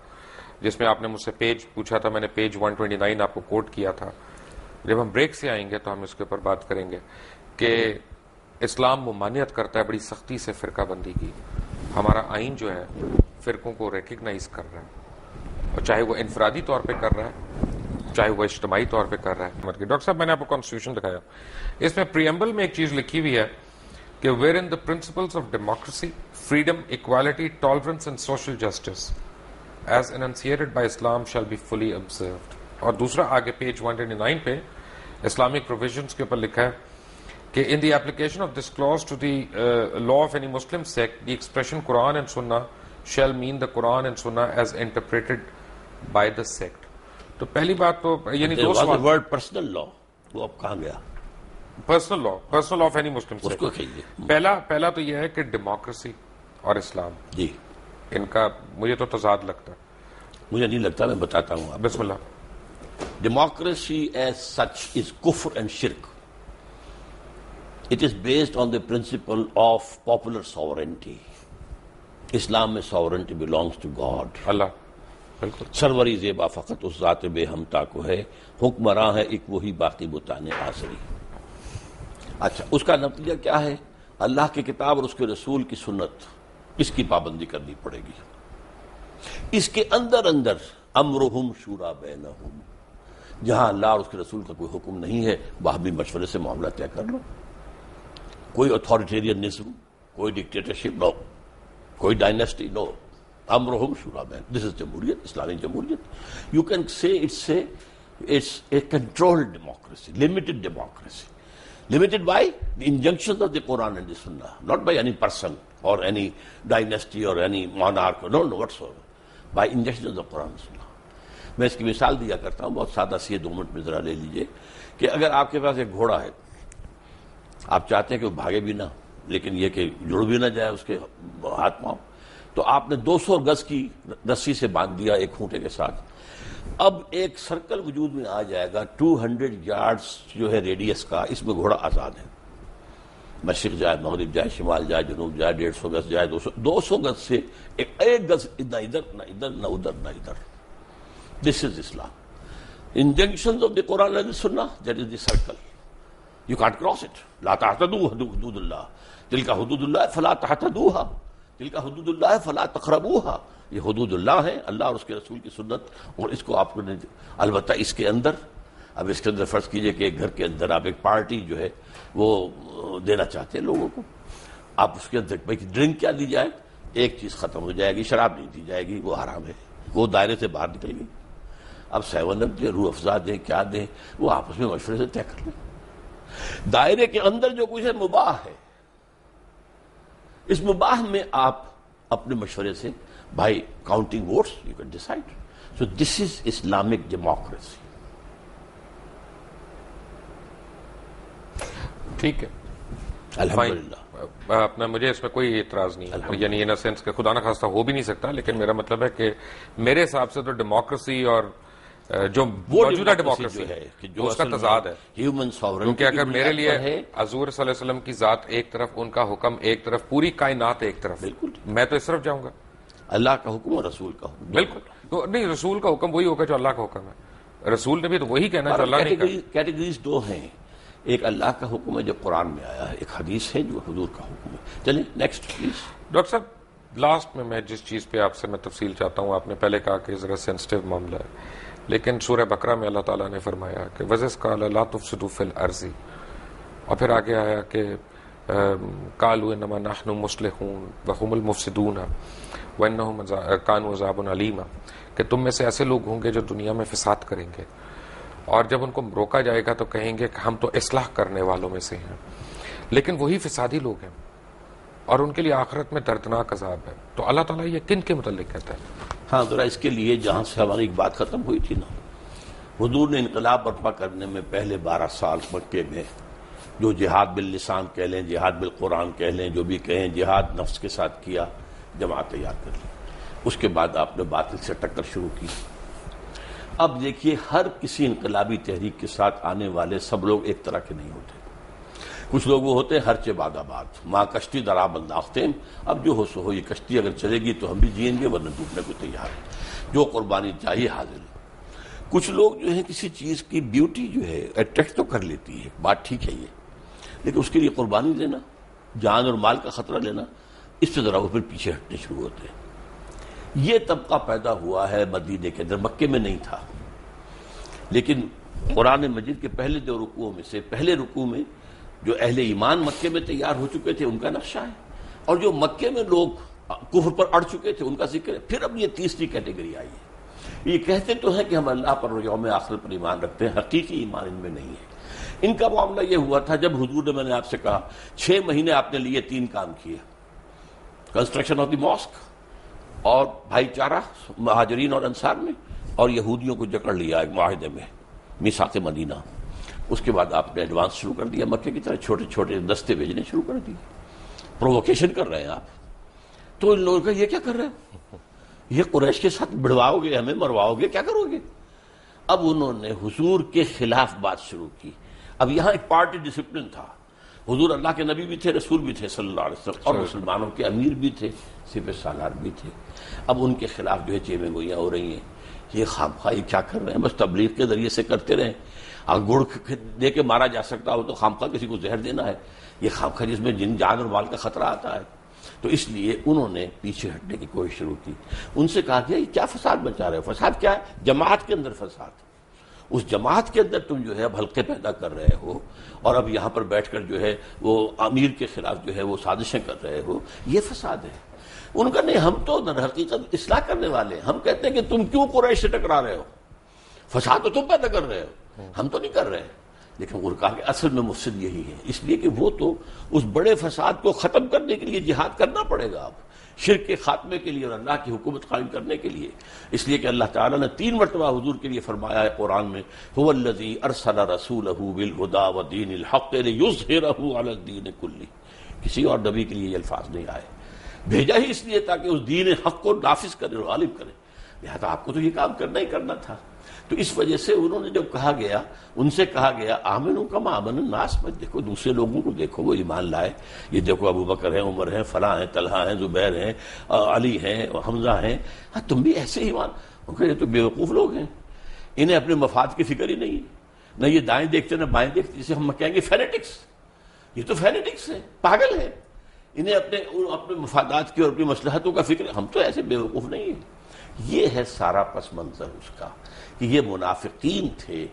Speaker 1: جس میں آپ نے مجھ سے پیج پوچھا تھا، میں نے پیج 129 آپ کو کوٹ کیا تھا۔ جب ہم بریک سے آئیں گے تو ہم اس کے اوپر بات کریں گے کہ اسلام ممانعت کرتا ہے بڑی سختی سے فرقہ بندی کی، ہمارا آئین جو ہے فرقوں کو ریکگنائز کر رہا ہے، اور چاہے وہ انفرادی طور پہ کر رہا ہے چاہے وہ اجتماعی طور پہ کر رہا ہے۔ ڈاکٹر صاحب میں نے آپ کو کانسٹیٹیوشن دکھایا، اس میں پریمبل میں ایک چیز لکھی ہوئی ہے کہ wherein the principles of democracy, freedom, equality, tolerance and social justice as enunciated by Islam shall be fully observed۔ اور دوسرا آگے پیج 129 پہ اسلامک پروویژنس کے اوپر لکھا ہے کہ in the application of this clause to the law of any Muslim sect, the expression Quran and Sunnah shall mean the Quran and Sunnah as interpreted by the sect۔ تو پہلی بات تو یعنی دو سوال،
Speaker 2: ورڈ پرسنل لا وہ اب کہاں گیا؟
Speaker 1: Personal law of any Muslim
Speaker 2: اس کو
Speaker 1: سیکٹ۔
Speaker 2: کہیے۔
Speaker 1: پہلا تو یہ ہے کہ ڈیموکریسی اور اسلام
Speaker 2: جی
Speaker 1: ان کا مجھے تو تضاد لگتا ہے۔
Speaker 2: مجھے نہیں لگتا، میں بتاتا ہوں آپ۔
Speaker 1: بسم اللہ۔
Speaker 2: Democracy as such is kufr and shirk. It is based on the principle of popular sovereignty. Islam میں sovereignty belongs to God.
Speaker 1: اللہ بالکل
Speaker 2: سروری زیبا فقط اس ذات بے ہمتا کو ہے، حکمراں ہے ایک وہی باقی بتانے آسری۔ اچھا، اس کا نتیجہ کیا ہے؟ اللہ کی کتاب اور اس کے رسول کی سنت، اس کی پابندی کرنی پڑے گی۔ اس کے اندر امرہم شورا بینہم، جہاں اللہ اور اس کے رسول کا کوئی حکم نہیں ہے وہاں بھی مشورے سے معاملہ طے کر لو۔ کوئی اتھارٹیرینزم، کوئی ڈکٹیٹرشپ نو، کوئی ڈائنیسٹی نو، امرہم شورا بین۔ دس از جمہوریت، اسلامی جمہوریت۔ You can say it's a controlled democracy, limited democracy. Limited by the injunctions of the Quran and the Sunnah, not by any person or any dynasty or any monarch, no whatsoever, by injunctions of the Quran and Sunnah۔ میں اس کی مثال دیا کرتا ہوں بہت سادہ سی، 2 minute میں ذرا لے لیجئے کہ اگر آپ کے پاس ایک گھوڑا ہے، آپ چاہتے ہیں کہ وہ بھاگے بھی نہ لیکن یہ کہ جڑ بھی نہ جائے اس کے ہاتھ پاؤں، تو آپ نے 200 گز کی رسی سے باندھ دیا ایک کھونٹے کے ساتھ۔ اب ایک سرکل وجود میں آ جائے گا 200 یارڈز جو ہے ریڈیس کا، اس میں گھوڑا آزاد ہے، مشرق جائے، مغرب جائے، شمال جائے، جنوب جائے، 150 گز جائے، 200 گز سے ایک گز نہ ادھر نہ ادھر نہ ادھر نہ ادھر۔ This is Islam. Injunctions of the Quran and Sunnah, that is the circle, you can't cross it. لا تعتدوا حدود اللہ، تلک حدود اللہ فلا تعتدوها، تلک حدود اللہ فلا تقربوها۔ یہ حدود اللہ ہے، اللہ اور اس کے رسول کی سنت، اور اس کو آپ نے البتہ اس کے اندر، اب اس کے اندر فرض کیجئے کہ ایک گھر کے اندر آپ ایک پارٹی جو ہے وہ دینا چاہتے ہیں لوگوں کو، آپ اس کے اندر بھائی ڈرنک کیا دی جائے، ایک چیز ختم ہو جائے گی، شراب نہیں دی جائے گی، وہ حرام ہے، وہ دائرے سے باہر نکل گئی۔ اب 7 اپ دیں، روح افزا دیں، کیا دیں، وہ آپس میں مشورے سے طے کر لیں۔ دائرے کے اندر جو کچھ ہے مباح ہے، اس مباح میں آپ اپنے مشورے سے بھائی counting votes you can decide. So this is Islamic democracy.
Speaker 1: ٹھیک ہے،
Speaker 2: الحمدللہ۔
Speaker 1: اپنا مجھے اس میں کوئی اعتراض نہیں ہے، یعنی ان سینس کہ خدا نخواستہ ہو بھی نہیں سکتا، لیکن میرا مطلب ہے کہ میرے حساب سے تو ڈیموکریسی اور جو موجودہ ڈیموکریسی ہے اس کا تضاد ہے،
Speaker 2: ہیومن ساورنٹی،
Speaker 1: کیونکہ اگر میرے لیے حضور صلی اللہ علیہ وسلم کی ذات ایک طرف، ان کا حکم ایک طرف، پوری کائنات ایک طرف،
Speaker 2: بالکل
Speaker 1: میں تو اس طرف جاؤں گا۔
Speaker 2: اللہ کا حکم اور رسول کا حکم،
Speaker 1: بالکل تو نہیں، رسول کا حکم وہی ہوگا جو اللہ کا حکم ہے، رسول نے بھی تو وہی کہنا ہے جو اللہ نے کہا۔
Speaker 2: کیٹیگریز 2 ہیں، ایک اللہ کا حکم ہے جو قرآن میں آیا ہے، ایک حدیث ہے جو حضور کا حکم ہے۔ چلیں نیکسٹ پلیز۔
Speaker 1: ڈاکٹر صاحب لاسٹ میں جس چیز پہ آپ سے میں تفصیل چاہتا ہوں، آپ نے پہلے کہا کہ ذرا سینسٹیو معاملہ ہے، لیکن سورہ بقرہ میں اللہ تعالیٰ نے فرمایا کہ وَإِذْ قَالَ لَا تُفْسِدُوا فِي الْأَرْضِ، اور پھر آگے آیا کہ قَالُوا إِنَّمَا نَحْنُ مُصْلِحُونَ وَهُمُ الْمُفْسِدُونَ وَإِنَّهُمْ كَانُوا عَذَابٌ أَلِيمًا، کہ تم میں سے ایسے لوگ ہوں گے جو دنیا میں فساد کریں گے، اور جب ان کو روکا جائے گا تو کہیں گے کہ ہم تو اصلاح کرنے والوں میں سے ہیں، لیکن وہی فسادی لوگ ہیں اور ان کے لیے آخرت میں دردناک عذاب ہے۔ تو اللہ تعالیٰ یہ کن کے متعلق کہتا ہے؟
Speaker 2: ہاں ذرا اس کے لیے جہاں سے ہماری ایک بات ختم ہوئی تھی نا، حضور نے انقلاب برپا کرنے میں پہلے 12 سال مکے میں جو جہاد باللسان کہہ لیں، جہاد بالقرآن کہہ لیں، جو بھی کہیں، جہاد نفس کے ساتھ کیا، جماعت تیار کر لی، اس کے بعد آپ نے باطل سے ٹکر شروع کی۔ اب دیکھیے ہر کسی انقلابی تحریک کے ساتھ آنے والے سب لوگ ایک طرح کے نہیں ہوتے، کچھ لوگ وہ ہوتے ہیں ہر چے باد آباد، ماں کشتی درا بنداختیں، اب جو ہو سو ہو، یہ کشتی اگر چلے گی تو ہم بھی جئیں گے ورنہ ڈوبنے کو تیار ہیں، جو قربانی چاہیے حاضر ہے۔ کچھ لوگ جو ہیں کسی چیز کی بیوٹی جو ہے اٹریکٹ تو کر لیتی ہے، بات ٹھیک ہے یہ، لیکن اس کے لیے قربانی دینا، جان اور مال کا خطرہ لینا، اس سے ذرا وہ پھر پیچھے ہٹنے شروع ہوتے ہیں۔ یہ طبقہ پیدا ہوا ہے مدینے کے اندر، مکے میں نہیں تھا، لیکن قرآن مجید کے پہلے 2 رکوعوں میں سے پہلے رکوع میں جو اہل ایمان مکے میں تیار ہو چکے تھے ان کا نقشہ ہے، اور جو مکے میں لوگ کفر پر اڑ چکے تھے ان کا ذکر ہے۔ پھر اب یہ تیسری کیٹیگری آئی ہے، یہ کہتے تو ہیں کہ ہم اللہ پر اور یوم آخر پر ایمان رکھتے ہیں، حقیقی ایمان ان میں نہیں ہے۔ ان کا معاملہ یہ ہوا تھا جب حضور نے، میں نے آپ سے کہا 6 مہینے آپ نے لیے 3 کام کیے، کنسٹرکشن آف دی ماسک، اور بھائی چارہ مہاجرین اور انصار میں، اور یہودیوں کو جکڑ لیا ایک معاہدے میں، میثاق مدینہ۔ اس کے بعد آپ نے ایڈوانس شروع کر دیا، مکے کی طرح چھوٹے چھوٹے دستے بھیجنے شروع کر دیے، پرووکیشن کر رہے ہیں آپ۔ تو ان لوگوں کا یہ کیا کر رہے ہیں، یہ قریش کے ساتھ بڑھواؤ گے، ہمیں مرواؤ گے، کیا کرو گے؟ اب انہوں نے حضور کے خلاف بات شروع کی۔ اب یہاں ایک پارٹی ڈسپلن تھا، حضور اللہ کے نبی بھی تھے، رسول بھی تھے صلی اللہ علیہ وسلم، اور مسلمانوں کے امیر بھی تھے، سپہ سالار بھی تھے۔ اب ان کے خلاف جو ہے چیمیں گوئیاں ہو رہی ہیں، یہ خامخواہ کیا کر رہے ہیں، بس تبلیغ کے ذریعے سے کرتے رہیں، اگر گڑ دے کے مارا جا سکتا ہو تو خامخواہ کسی کو زہر دینا ہے، یہ خامخواہ جس میں جان اور مال کا خطرہ آتا ہے۔ تو اس لیے انہوں نے پیچھے ہٹنے کی کوشش شروع کی۔ ان سے کہا گیا یہ کیا فساد مچا رہے ہو؟ فساد کیا ہے؟ جماعت کے اندر فساد، اس جماعت کے اندر تم جو ہے اب حلقے پیدا کر رہے ہو، اور اب یہاں پر بیٹھ کر جو ہے وہ امیر کے خلاف جو ہے وہ سازشیں کر رہے ہو، یہ فساد ہے۔ ان کا نہیں، ہم تو در حقیقت اصلاح کرنے والے ہیں، ہم کہتے ہیں کہ تم کیوں قریش سے ٹکرا رہے ہو، فساد تو تم پیدا کر رہے ہو، ہم تو نہیں کر رہے۔ لیکن وہ کہا کہ اصل میں مفسد یہی ہے، اس لیے کہ وہ تو اس بڑے فساد کو ختم کرنے کے لیے جہاد کرنا پڑے گا، اب شرک کے خاتمے کے لیے اور اللہ کی حکومت قائم کرنے کے لیے۔ اس لیے کہ اللہ تعالیٰ نے 3 مرتبہ حضور کے لیے فرمایا ہے قرآن میں، هو الذی ارسل رسولہ بالہدی ودین الحق لیظہرہ علی الدین کلہ، کسی اور نبی کے لیے یہ الفاظ نہیں آئے، بھیجا ہی اس لیے تاکہ اس دین حق کو نافذ کرے اور غالب کرے، لہذا آپ کو تو یہ کام کرنا ہی کرنا تھا۔ تو اس وجہ سے انہوں نے جب کہا گیا، ان سے کہا گیا آمنوا کما آمن الناس، مت دیکھو دوسرے لوگوں کو، دیکھو وہ ایمان لائے، یہ دیکھو ابو بکر ہیں، عمر ہیں، فلاں ہیں، طلحہ ہیں، زبیر ہیں، علی ہیں، حمزہ ہیں، ہاں تم بھی ایسے ہی ایمان۔ یہ تو بیوقوف لوگ ہیں، انہیں اپنے مفاد کی فکر ہی نہیں ہے، نہ یہ دائیں دیکھتے نہ بائیں دیکھتے، جسے ہم کہیں گے فینیٹکس، یہ تو فینیٹکس ہیں، پاگل ہیں، انہیں اپنے مفادات کی اور اپنی مصلحتوں کا فکر، ہم تو ایسے بیوقوف نہیں ہیں۔ یہ ہے سارا پس منظر اس کا کہ یہ منافقین تھے،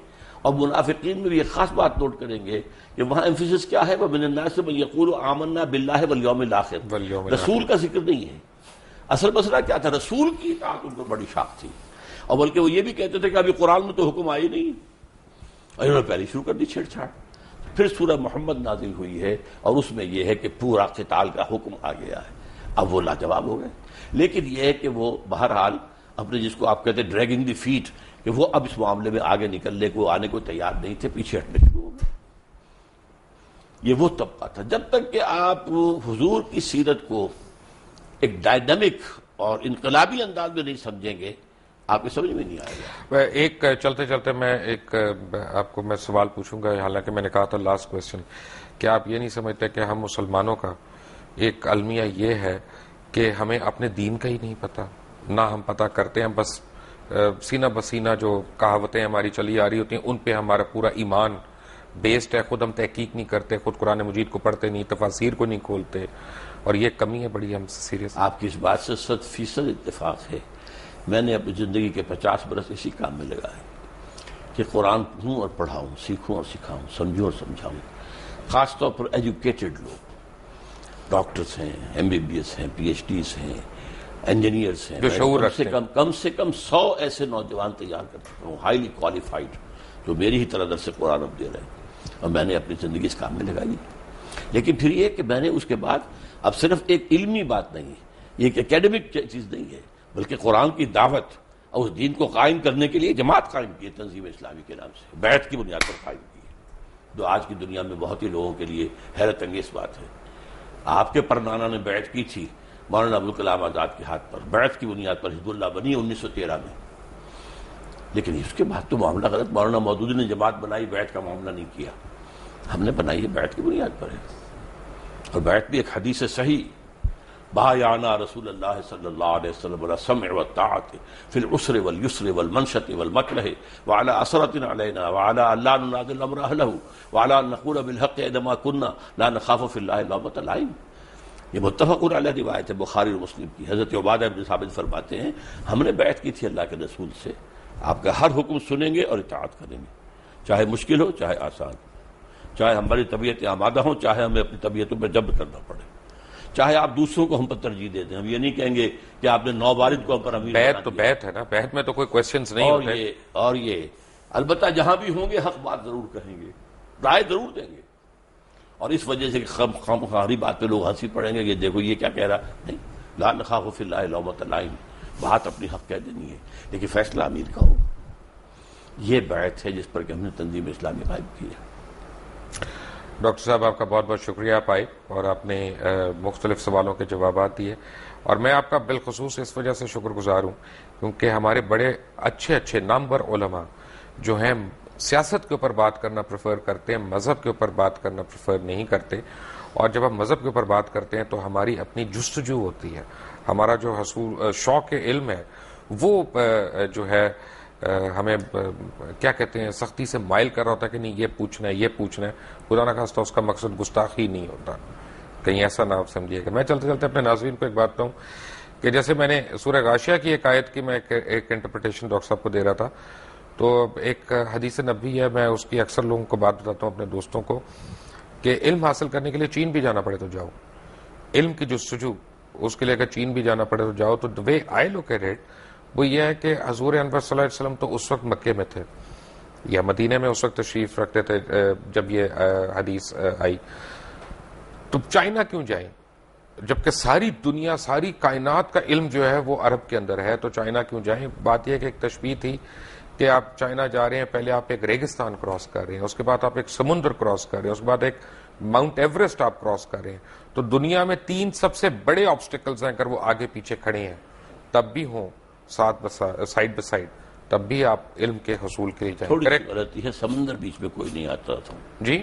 Speaker 2: اور منافقین میں بھی ایک خاص بات نوٹ کریں گے کہ وہاں ایمفیسس کیا ہے، وَمِنَ النَّاسِ مَن يَقُولُ آمَنَّا بِاللَّهِ وَالْيَوْمِ الْآخِرِ، رسول کا ذکر نہیں ہے۔ اصل مسئلہ کیا تھا، رسول کی اطاعت ان کو بڑی شاخ تھی، اور بلکہ وہ یہ بھی کہتے تھے کہ ابھی قرآن میں تو حکم آئی نہیں، اور انہوں نے پہلے شروع کر دی چھیڑ چھاڑ۔ پھر سورہ محمد نازل ہوئی ہے، اور اس میں یہ ہے کہ پورا قتال کا حکم آ گیا ہے، اب وہ لاجواب ہو گئے۔ لیکن یہ ہے کہ وہ بہرحال اپنے، جس کو آپ کہتے ہیں ڈریگنگ دی فیٹ، کہ وہ اب اس معاملے میں آگے نکلنے کو، آنے کو تیار نہیں تھے، پیچھے ہٹنے شروع ہو گئے۔ یہ وہ طبقہ تھا۔ جب تک کہ آپ حضور کی سیرت کو ایک ڈائنامک اور انقلابی انداز میں نہیں سمجھیں گے، آپ کو سمجھ میں نہیں آئے گا۔
Speaker 1: ایک چلتے چلتے میں ایک آپ کو میں سوال پوچھوں گا، حالانکہ میں نے کہا تھا لاسٹ کویسچن، کہ آپ یہ نہیں سمجھتے کہ ہم مسلمانوں کا ایک المیہ یہ ہے کہ ہمیں اپنے دین کا ہی نہیں پتا، نہ ہم پتہ کرتے ہیں، بس سینہ بسینہ جو کہاوتیں ہماری چلی آ رہی ہوتی ہیں ان پہ ہمارا پورا ایمان بیسڈ ہے، خود ہم تحقیق نہیں کرتے، خود قرآن مجید کو پڑھتے نہیں، تفاسیر کو نہیں کھولتے، اور یہ کمی ہے بڑی ہم سے سیریس۔
Speaker 2: آپ کی اس بات سے 100% اتفاق ہے میں نے اپنی زندگی کے 50 برس اسی کام میں لگائے کہ قرآن پڑھوں اور پڑھاؤں، سیکھوں اور سکھاؤں، سمجھوں اور سمجھاؤں. خاص طور پر ایجوکیٹڈ لوگ، ڈاکٹرز ہیں، MBBS ہیں، PhDs ہیں، انجینئرس ہیں،
Speaker 1: جو شعور رکھتے ہیں.
Speaker 2: کم سے کم 100 ایسے نوجوان تیار کر چکا ہوں، ہائیلی کوالیفائڈ، جو میری ہی طرح درس قرآن اب دے رہے ہیں، اور میں نے اپنی زندگی اس کام میں لگائی. لیکن پھر یہ کہ میں نے اس کے بعد اب صرف ایک علمی بات نہیں ہے، یہ ایک اکیڈمک چیز نہیں ہے، بلکہ قرآن کی دعوت اور اس دین کو قائم کرنے کے لیے جماعت قائم کی ہے تنظیم اسلامی کے نام سے، بیعت کی بنیاد پر قائم کی ہے، جو آج کی دنیا میں بہت ہی لوگوں کے لیے حیرت انگیز بات ہے. آپ کے پرنانا نے بیعت کی تھی مولانا ابوالکلام آزاد کے ہاتھ پر، بیعت کی بنیاد پر حزب اللہ بنی 1913 میں. لیکن اس کے بعد تو معاملہ غلط. مولانا مودودی نے جماعت بنائی، بیعت کا معاملہ نہیں کیا. ہم نے بنائی ہے بیعت کی بنیاد پر ہے، اور بیعت بھی ایک حدیث صحیح، بایعنا رسول اللہ صلی اللہ علیہ وسلم علی السمع والطاعۃ فی العسر والیسر والمنشط والمکرہ وعلی اثرۃ علینا وعلی الا ننازع الامر اہلہ وعلی ان نقول بالحق عندما كنا لا نخاف فی اللہ لومۃ لائم. یہ متفق علیہ روایت ہے بخاری اور مسلم کی. حضرت عبادہ بن ثابت فرماتے ہیں ہم نے بیعت کی تھی اللہ کے رسول سے، آپ کا ہر حکم سنیں گے اور اطاعت کریں گے، چاہے مشکل ہو چاہے آسان، چاہے ہماری طبیعتیں آمادہ ہوں چاہے ہمیں اپنی طبیعتوں پہ جبر کرنا پڑے، چاہے آپ دوسروں کو ہم پر ترجیح دے دیں. ہم یہ نہیں کہیں گے کہ آپ نے نوبارد کو ہم پر امیر بنا
Speaker 1: بیعت تو
Speaker 2: دیا.
Speaker 1: بیعت ہے نا، بیعت میں تو کوئی کویسچنز نہیں ہوتے.
Speaker 2: اور یہ البتہ جہاں بھی ہوں گے حق بات ضرور کہیں گے، رائے ضرور دیں گے. اور اس وجہ سے خامخواہی بات پہ لوگ ہنسی پڑیں گے کہ دیکھو یہ کیا کہہ رہا. نہیں، لا نخاف فی اللہ لومۃ لائم، بات اپنی حق کہہ دینی ہے لیکن فیصلہ امیر کا ہو. یہ بیعت ہے جس پر کہ ہم نے تنظیم اسلامی قائم کی ہے.
Speaker 1: ڈاکٹر صاحب آپ کا بہت بہت شکریہ، آپ آئے اور آپ نے مختلف سوالوں کے جوابات دیے، اور میں آپ کا بالخصوص اس وجہ سے شکر گزار ہوں کیونکہ ہمارے بڑے اچھے اچھے نامور علماء جو ہیں سیاست کے اوپر بات کرنا پریفر کرتے ہیں، مذہب کے اوپر بات کرنا پریفر نہیں کرتے. اور جب ہم مذہب کے اوپر بات کرتے ہیں تو ہماری اپنی جستجو ہوتی ہے، ہمارا جو شوق علم ہے وہ جو ہے ہمیں کیا کہتے ہیں سختی سے مائل کر رہا ہوتا ہے کہ نہیں یہ پوچھنا ہے یہ پوچھنا ہے. خدا نہ خواستہ اس کا مقصد گستاخی نہیں ہوتا، کہیں ایسا نہ آپ سمجھیے گا. میں چلتے چلتے اپنے ناظرین کو ایک بات کہوں کہ جیسے میں نے سورہ غاشیہ کی ایک آیت کی میں ایک انٹرپریٹیشن ڈاکٹر صاحب کو دے رہا تھا، تو ایک حدیث نبوی ہے، میں اس کی اکثر لوگوں کو بات بتاتا ہوں اپنے دوستوں کو کہ علم حاصل کرنے کے لیے چین بھی جانا پڑے تو جاؤ، علم کی جستجو اس کے لیے اگر چین بھی جانا پڑے تو جاؤ. تو وے آئی لک ایٹ اٹ وہ یہ ہے کہ حضور انور صلی اللہ علیہ وسلم تو اس وقت مکے میں تھے یا مدینے میں اس وقت تشریف رکھتے تھے جب یہ حدیث آئی. تو چائنا کیوں جائیں جبکہ ساری دنیا ساری کائنات کا علم جو ہے وہ عرب کے اندر ہے؟ تو چائنا کیوں جائیں؟ بات یہ کہ ایک تشبیہ تھی کہ آپ چائنا جا رہے ہیں، پہلے آپ ایک ریگستان کراس کر رہے ہیں، اس کے بعد آپ ایک سمندر کراس کر رہے ہیں، اس کے بعد ایک ماؤنٹ ایوریسٹ آپ کراس کر رہے ہیں. تو دنیا میں 3 سب سے بڑے آبسٹیکلز ہیں، اگر وہ آگے پیچھے کھڑے ہیں تب بھی ہوں سائڈ بائی سائڈ تب بھی آپ علم کے حصول کے لیے جائیں.
Speaker 2: تھوڑی سی غلطی ہے، سمندر بیچ میں کوئی نہیں آتا تھا.
Speaker 1: جی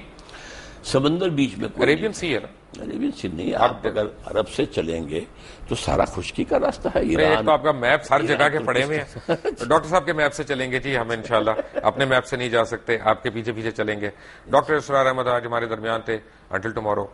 Speaker 2: سمندر بیچ میں کوئی
Speaker 1: عربین سی ہے نا،
Speaker 2: عربین سی نہیں. آپ اگر عرب سے چلیں گے تو سارا خشکی کا راستہ ہے.
Speaker 1: ایک تو آپ کا میپ ہر جگہ کے پڑے ہوئے ہیں. ڈاکٹر صاحب کے میپ سے چلیں گے جی ہم انشاءاللہ، اپنے میپ سے نہیں جا سکتے، آپ کے پیچھے پیچھے چلیں گے. ڈاکٹر اسرار احمد آج ہمارے درمیان تھے. Until tomorrow.